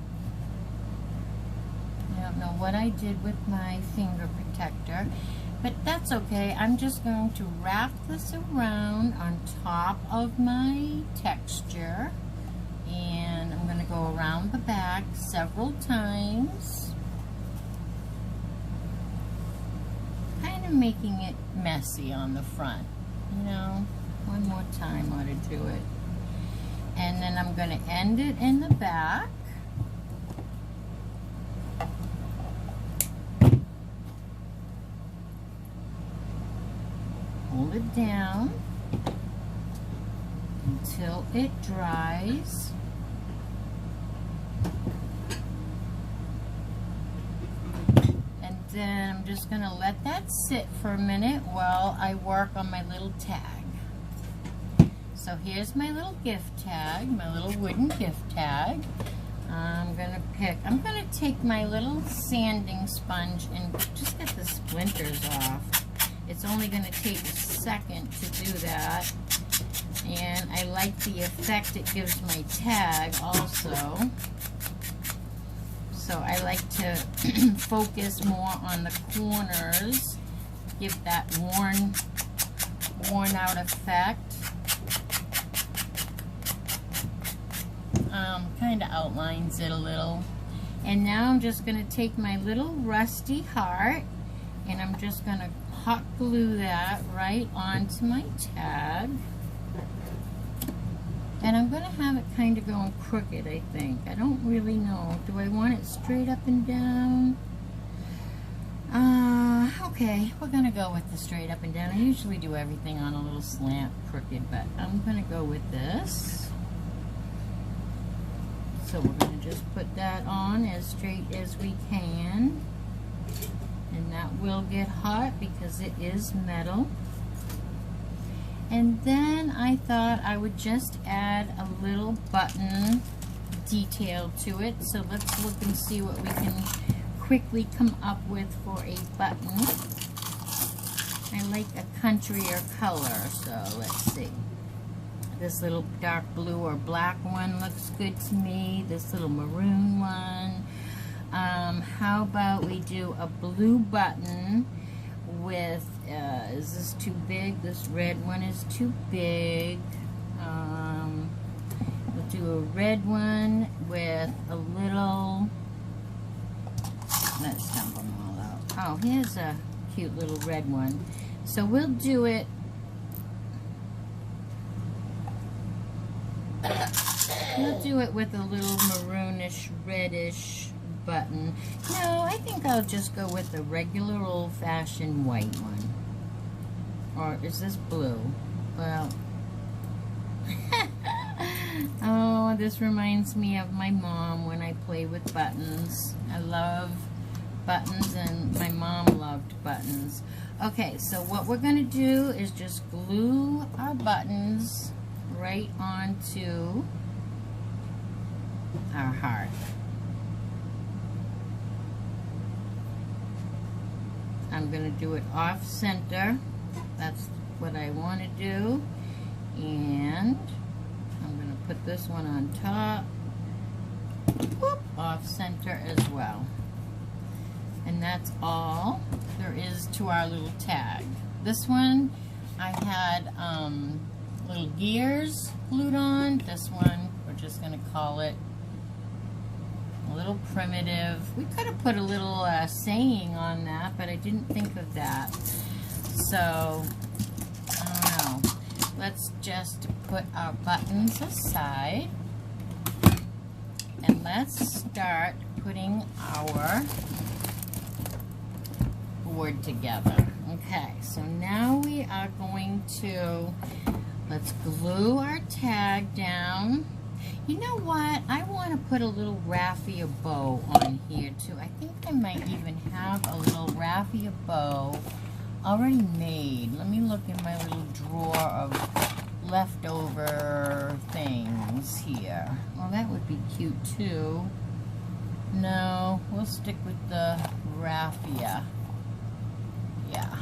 I don't know what I did with my finger protector, but that's okay. I'm just going to wrap this around on top of my texture, and I'm going to go around the back several times, kind of making it messy on the front. You know, one more time ought to do it. And then I'm going to end it in the back. Hold it down until it dries. And then I'm just going to let that sit for a minute while I work on my little tag. So here's my little gift tag, my little wooden gift tag. I'm going to take my little sanding sponge and just get the splinters off. It's only going to take a second to do that. And I like the effect it gives my tag also. So I like to focus more on the corners, give that worn out effect. Kind of outlines it a little. And now I'm just going to take my little rusty heart and I'm just going to hot glue that right onto my tag. And I'm going to have it kind of going crooked, I think. I don't really know. Do I want it straight up and down? Okay, we're going to go with the straight up and down. I usually do everything on a little slant crooked, but I'm going to go with this. So we're going to just put that on as straight as we can. And that will get hot because it is metal. And then I thought I would just add a little button detail to it. So let's look and see what we can quickly come up with for a button. I like a countryer color, so let's see. This little dark blue or black one looks good to me. This little maroon one. How about we do a blue button with, is this too big? This red one is too big. We'll do a red one with a little, let's dump them all out. Oh, here's a cute little red one. So we'll do it, with a little maroonish, reddish button. No, I think I'll just go with a regular old-fashioned white one. Or is this blue? Well, oh, this reminds me of my mom when I play with buttons. I love buttons and my mom loved buttons. Okay, so what we're going to do is just glue our buttons right onto our heart. I'm going to do it off center. That's what I want to do. And I'm going to put this one on top. Whoop, off center as well. And that's all there is to our little tag. This one I had little gears glued on. This one we're just going to call it little primitive. We could have put a little saying on that, but I didn't think of that. So, I don't know. Let's just put our buttons aside. And let's start putting our board together. Okay, so now we are going to, let's glue our tag down. You know what? I want to put a little raffia bow on here too. I think I might even have a little raffia bow already made. Let me look in my little drawer of leftover things here. Well, that would be cute too. No, we'll stick with the raffia. Yeah.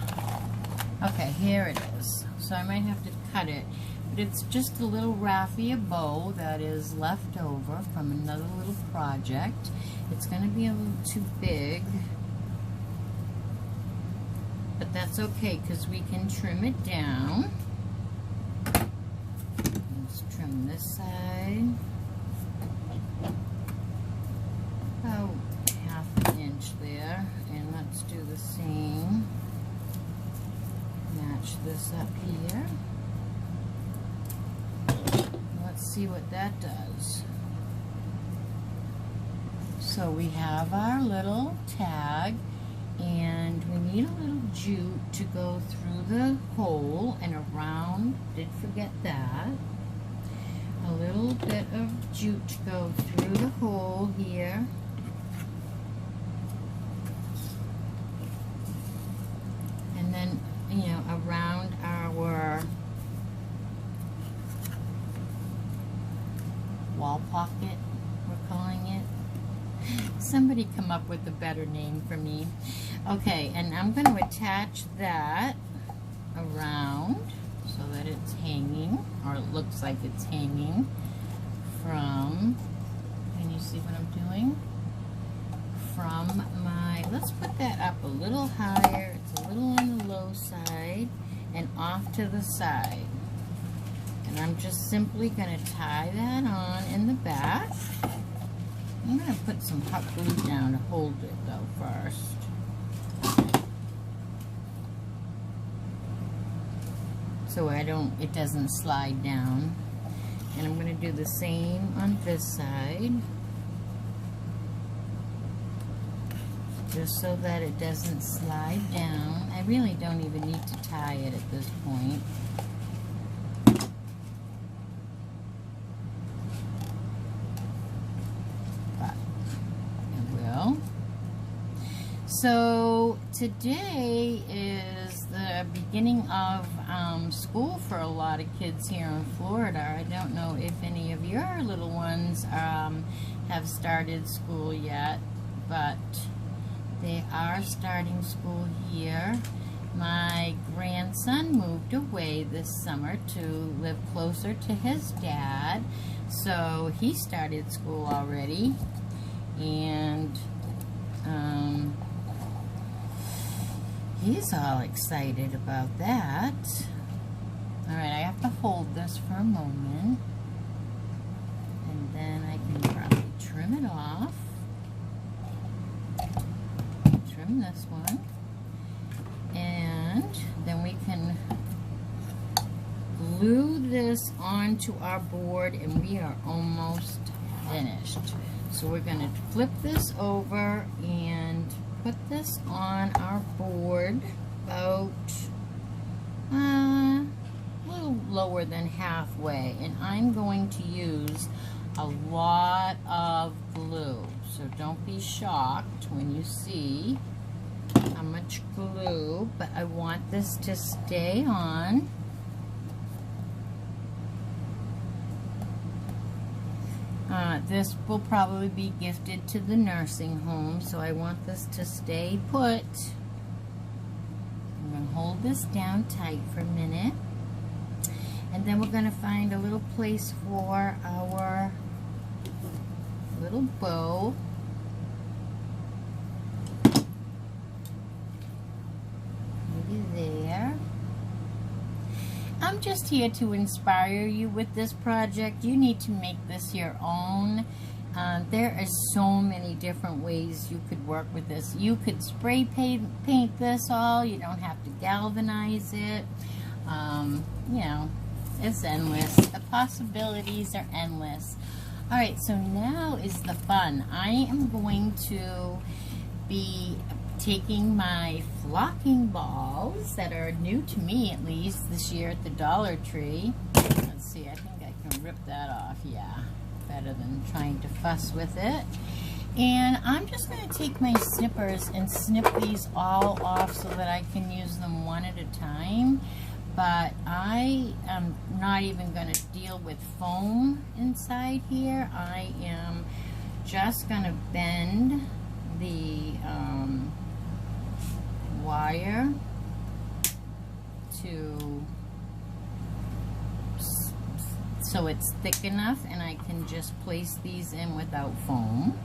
Okay, here it is. So I might have to cut it. But it's just a little raffia bow that is left over from another little project. It's going to be a little too big. But that's okay because we can trim it down. Let's trim this side. About ½ inch there. And let's do the same. Match this up here. Let's see what that does. So we have our little tag, and we need a little jute to go through the hole and around. Did forget that. A little bit of jute to go through the hole here. And then, you know, around our wall pocket, we're calling it. Somebody come up with a better name for me. Okay, and I'm going to attach that around so that it's hanging, or it looks like it's hanging from, can you see what I'm doing? From my, let's put that up a little higher. It's a little on the low side and off to the side. And I'm just simply going to tie that on in the back. I'm going to put some hot glue down to hold it though first. So it doesn't slide down. And I'm going to do the same on this side. Just so that it doesn't slide down. I really don't even need to tie it at this point. So today is the beginning of school for a lot of kids here in Florida. I don't know if any of your little ones have started school yet, but they are starting school here. My grandson moved away this summer to live closer to his dad, so he started school already, and he's all excited about that. Alright, I have to hold this for a moment. And then I can probably trim it off. Trim this one. And then we can glue this onto our board, and we are almost finished. So we're going to flip this over and put this on our board about a little lower than halfway, and I'm going to use a lot of glue, so don't be shocked when you see how much glue, but I want this to stay on. This will probably be gifted to the nursing home, so I want this to stay put. I'm going to hold this down tight for a minute, and then we're going to find a little place for our little bow. Maybe there. I'm just here to inspire you with this project. You need to make this your own, There are so many different ways you could work with this. You could spray paint this all. You don't have to galvanize it. You know, it's endless. The possibilities are endless. All right, so now is the fun. I am going to be taking my flocking balls that are new to me, at least this year at the Dollar Tree. Let's see, I think I can rip that off. Yeah, better than trying to fuss with it. And I'm just going to take my snippers and snip these all off so that I can use them one at a time. But I am not even going to deal with foam inside here. I am just going to bend the wire so it's thick enough, and I can just place these in without foam.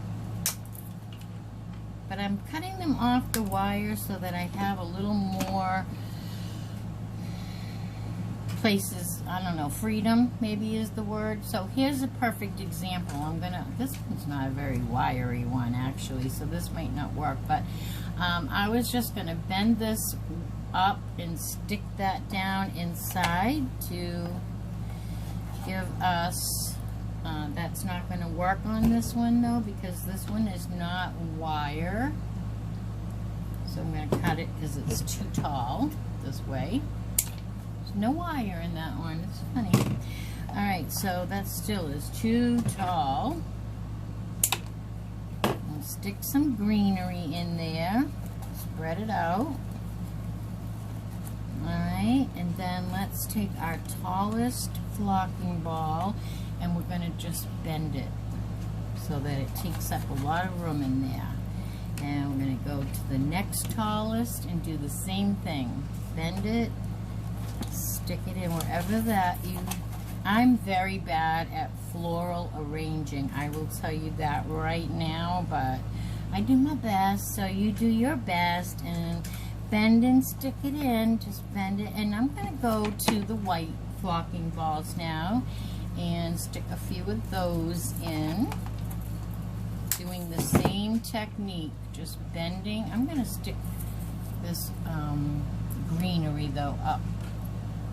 But I'm cutting them off the wire so that I have a little more places, I don't know, freedom maybe is the word. So here's a perfect example. This one's not a very wiry one actually, so this might not work, but I was just going to bend this up and stick that down inside to give us, that's not going to work on this one though, because this one is not wire. So I'm going to cut it because it's too tall this way. No wire in that one. It's funny. Alright, so that still is too tall. I'll stick some greenery in there. Spread it out. Alright, and then let's take our tallest flocking ball and we're going to just bend it so that it takes up a lot of room in there. And we're going to go to the next tallest and do the same thing. Bend it. Stick it in wherever that I'm very bad at floral arranging. I will tell you that right now, but I do my best, so you do your best and bend and stick it in. Just bend it, and I'm going to go to the white flocking balls now and stick a few of those in. Doing the same technique, just bending. I'm going to stick this greenery though up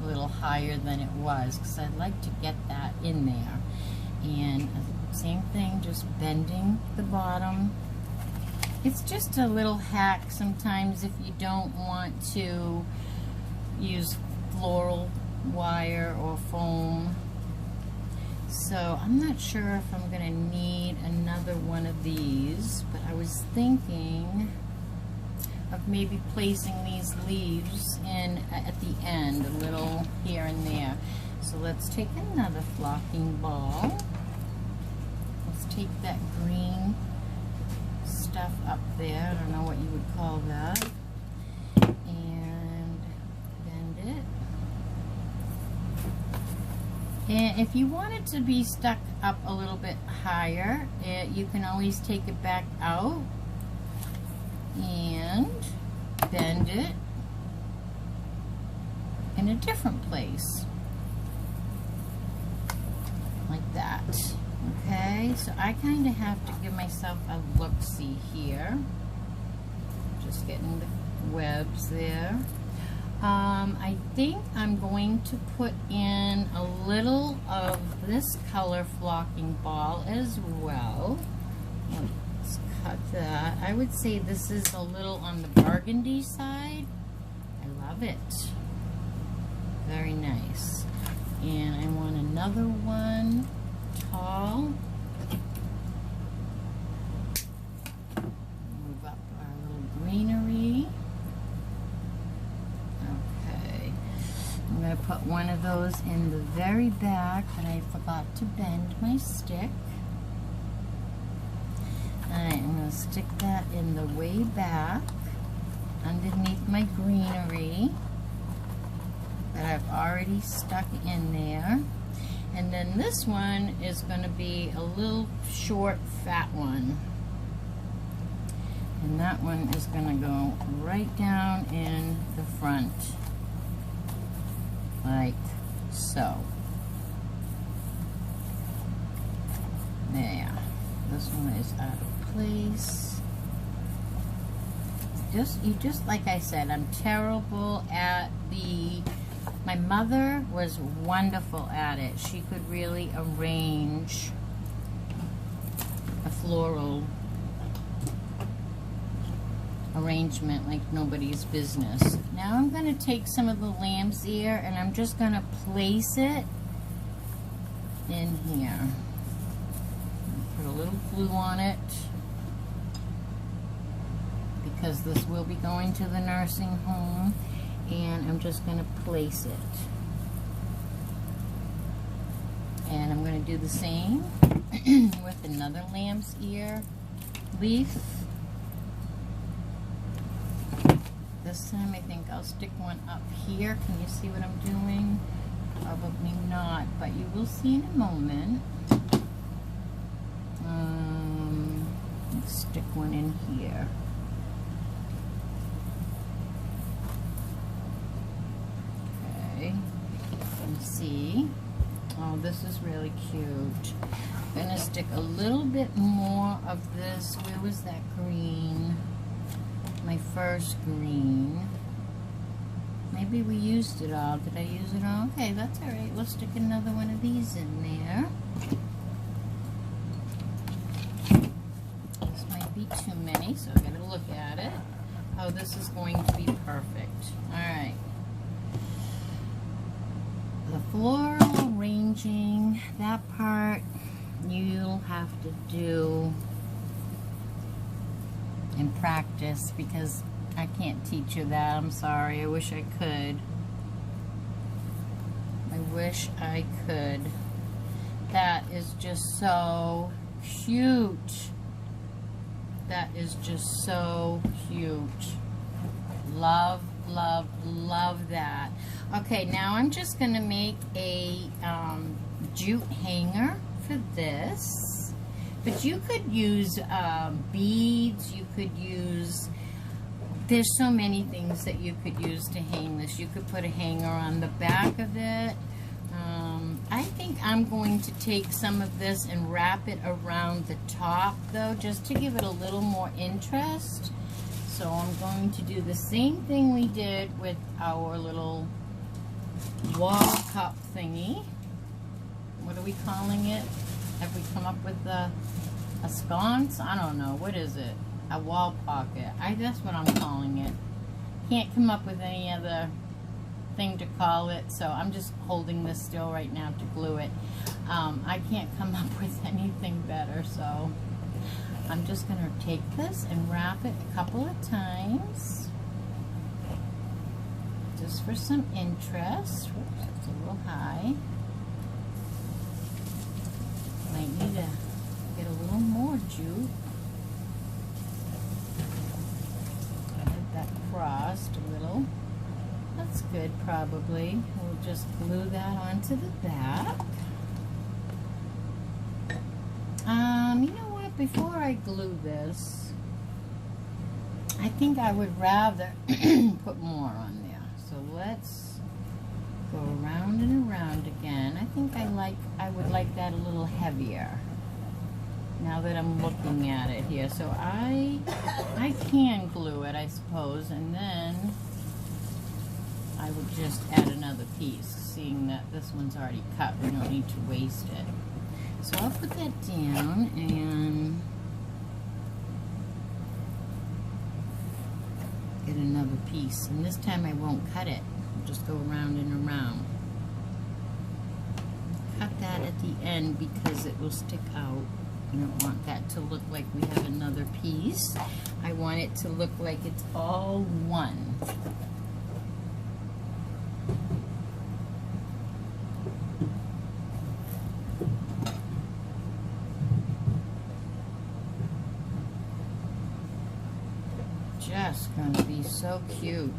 a little higher than it was because I'd like to get that in there. And same thing, just bending the bottom. It's just a little hack sometimes if you don't want to use floral wire or foam. So I'm not sure if I'm going to need another one of these, but I was thinking of maybe placing these leaves in at the end, a little here and there. So let's take another flocking ball. Let's take that green stuff up there. I don't know what you would call that. And bend it. And if you want it to be stuck up a little bit higher, you can always take it back out and bend it in a different place like that. Okay, so I kind of have to give myself a look-see here. Just getting the webs there. I think I'm going to put in a little of this color flocking ball as well. Let's cut that. I would say this is a little on the burgundy side. I love it. Very nice. And I want another one tall. Move up our little greenery. Okay. I'm going to put one of those in the very back, but I forgot to bend my stick. Alright, I'm going to stick that in the way back underneath my greenery that I've already stuck in there. And then this one is going to be a little short, fat one. And that one is going to go right down in the front, like so. There. this one is out of place. Just like I said, I'm terrible at my mother was wonderful at it. She could really arrange a floral arrangement like nobody's business. Now I'm going to take some of the lamb's ear and I'm just going to place it in here. Put a little glue on it because this will be going to the nursing home, and I'm just going to place it. And I'm going to do the same with another lamb's ear leaf. This time I think I'll stick one up here. Can you see what I'm doing? Probably not, but you will see in a moment. Let's stick one in here. Okay, you can see. Oh, this is really cute. I'm gonna stick a little bit more of this. Where was that green? My first green. Maybe we used it all. Did I use it all? Okay, that's all right. We'll stick another one of these in there. This might be too many, so I gotta look at it. Oh, this is going to be perfect. All right. The floral arranging, that part you'll have to do in practice because I can't teach you that. I'm sorry. I wish I could. I wish I could. That is just so cute. That is just so cute. Love, love, love that. Okay, now I'm just going to make a jute hanger for this. But you could use beads. You could use... There's so many things that you could use to hang this. You could put a hanger on the back of it. I think I'm going to take some of this and wrap it around the top, though, just to give it a little more interest. So I'm going to do the same thing we did with our little wall cup thingy. What are we calling it? Have we come up with a sconce? I don't know. What is it? A wall pocket. That's what I'm calling it. Can't come up with any other thing to call it, so I'm just holding this still right now to glue it. I can't come up with anything better, so I'm just going to take this and wrap it a couple of times just for some interest. Whoops, it's a little high. Might need to get a little more jute. That crossed a little. That's good, probably. We'll just glue that onto the back. You know what? Before I glue this, I think I would rather put more on there. So let's go around and around again. I think I would like that a little heavier. Now that I'm looking at it here, so I can glue it, I suppose, and then I would just add another piece, seeing that this one's already cut. We don't need to waste it. So I'll put that down and get another piece. And this time I won't cut it. I'll just go around and around. Cut that at the end because it will stick out. I don't want that to look like we have another piece. I want it to look like it's all one. Just gonna be so cute.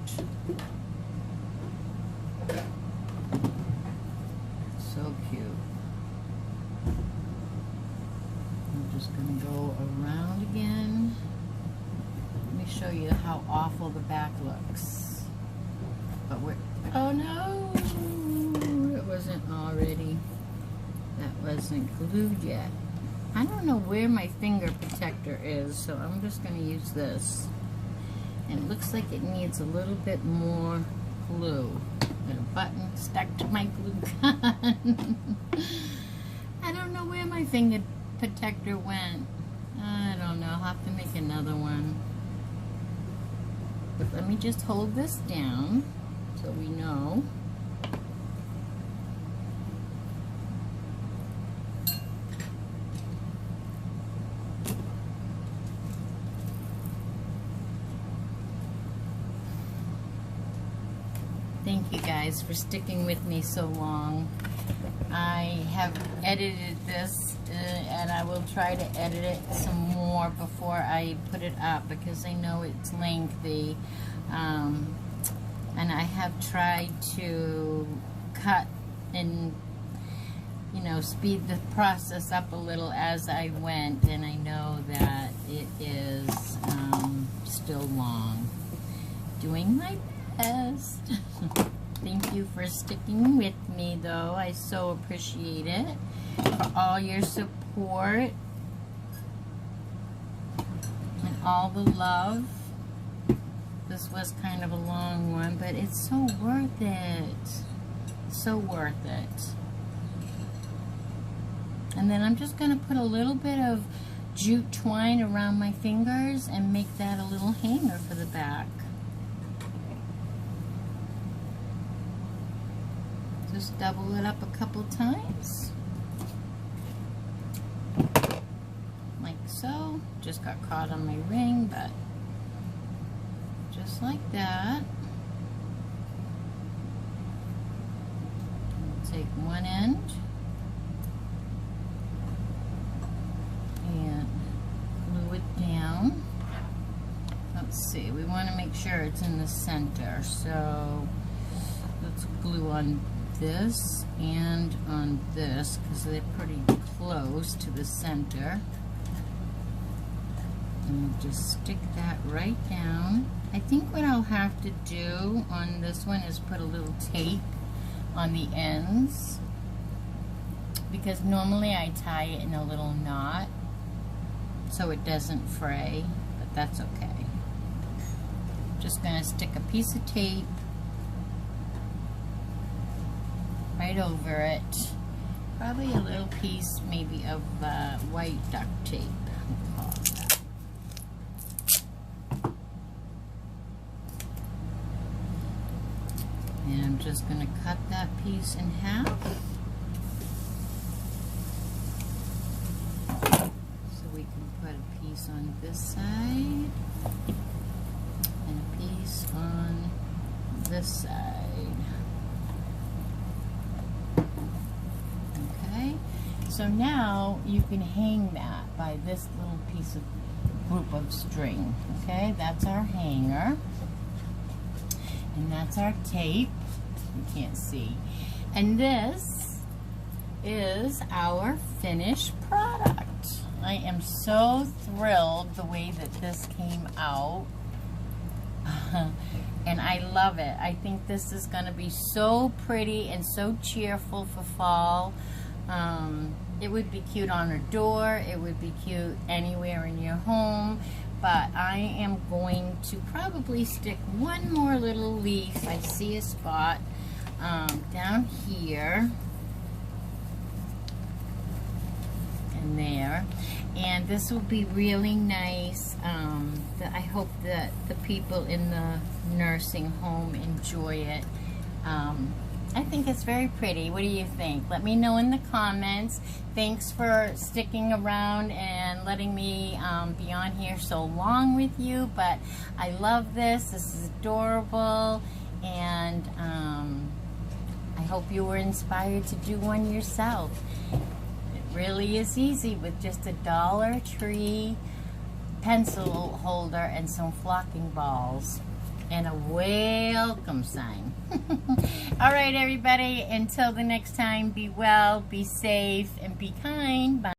So cute. I'm just going to go around again. Let me show you how awful the back looks. But we're... Oh no! It wasn't already... That wasn't glued yet. I don't know where my finger protector is, so I'm just going to use this. And it looks like it needs a little bit more glue. Got a button stuck to my glue gun. I don't know where my finger protector went. I don't know. I'll have to make another one. But let me just hold this down so we know. Thank you guys for sticking with me so long. I have edited this and I will try to edit it some more before I put it up because I know it's lengthy. And I have tried to cut and, you know, speed the process up a little as I went, and I know that it is still long. Doing my best. Thank you for sticking with me, though. I so appreciate it. For all your support and all the love. This was kind of a long one, but it's so worth it. So worth it. And then I'm just going to put a little bit of jute twine around my fingers and make that a little hanger for the back. Just double it up a couple times. Like so. Just got caught on my ring, but just like that. We'll take one end and glue it down. Let's see, we want to make sure it's in the center, so let's glue on this and on this because they're pretty close to the center. And we'll just stick that right down. I think what I'll have to do on this one is put a little tape on the ends because normally I tie it in a little knot so it doesn't fray, but that's okay. Just going to stick a piece of tape right over it. Probably a little piece maybe of white duct tape. And I'm just going to cut that piece in half. So we can put a piece on this side and a piece on this side. Okay, so now you can hang that by this little piece of group of string. Okay, that's our hanger. And that's our tape. You can't see. And this is our finished product. I am so thrilled the way that this came out. And I love it. I think this is going to be so pretty and so cheerful for fall. It would be cute on a door. It would be cute anywhere in your home. But I am going to probably stick one more little leaf. I see a spot down here and there. And this will be really nice. I hope that the people in the nursing home enjoy it. I think it's very pretty. What do you think? Let me know in the comments. Thanks for sticking around and letting me be on here so long with you. But I love this. This is adorable. And I hope you were inspired to do one yourself. It really is easy with just a Dollar Tree pencil holder and some flocking balls. And a welcome sign. All right, everybody. Until the next time, be well, be safe, and be kind. Bye.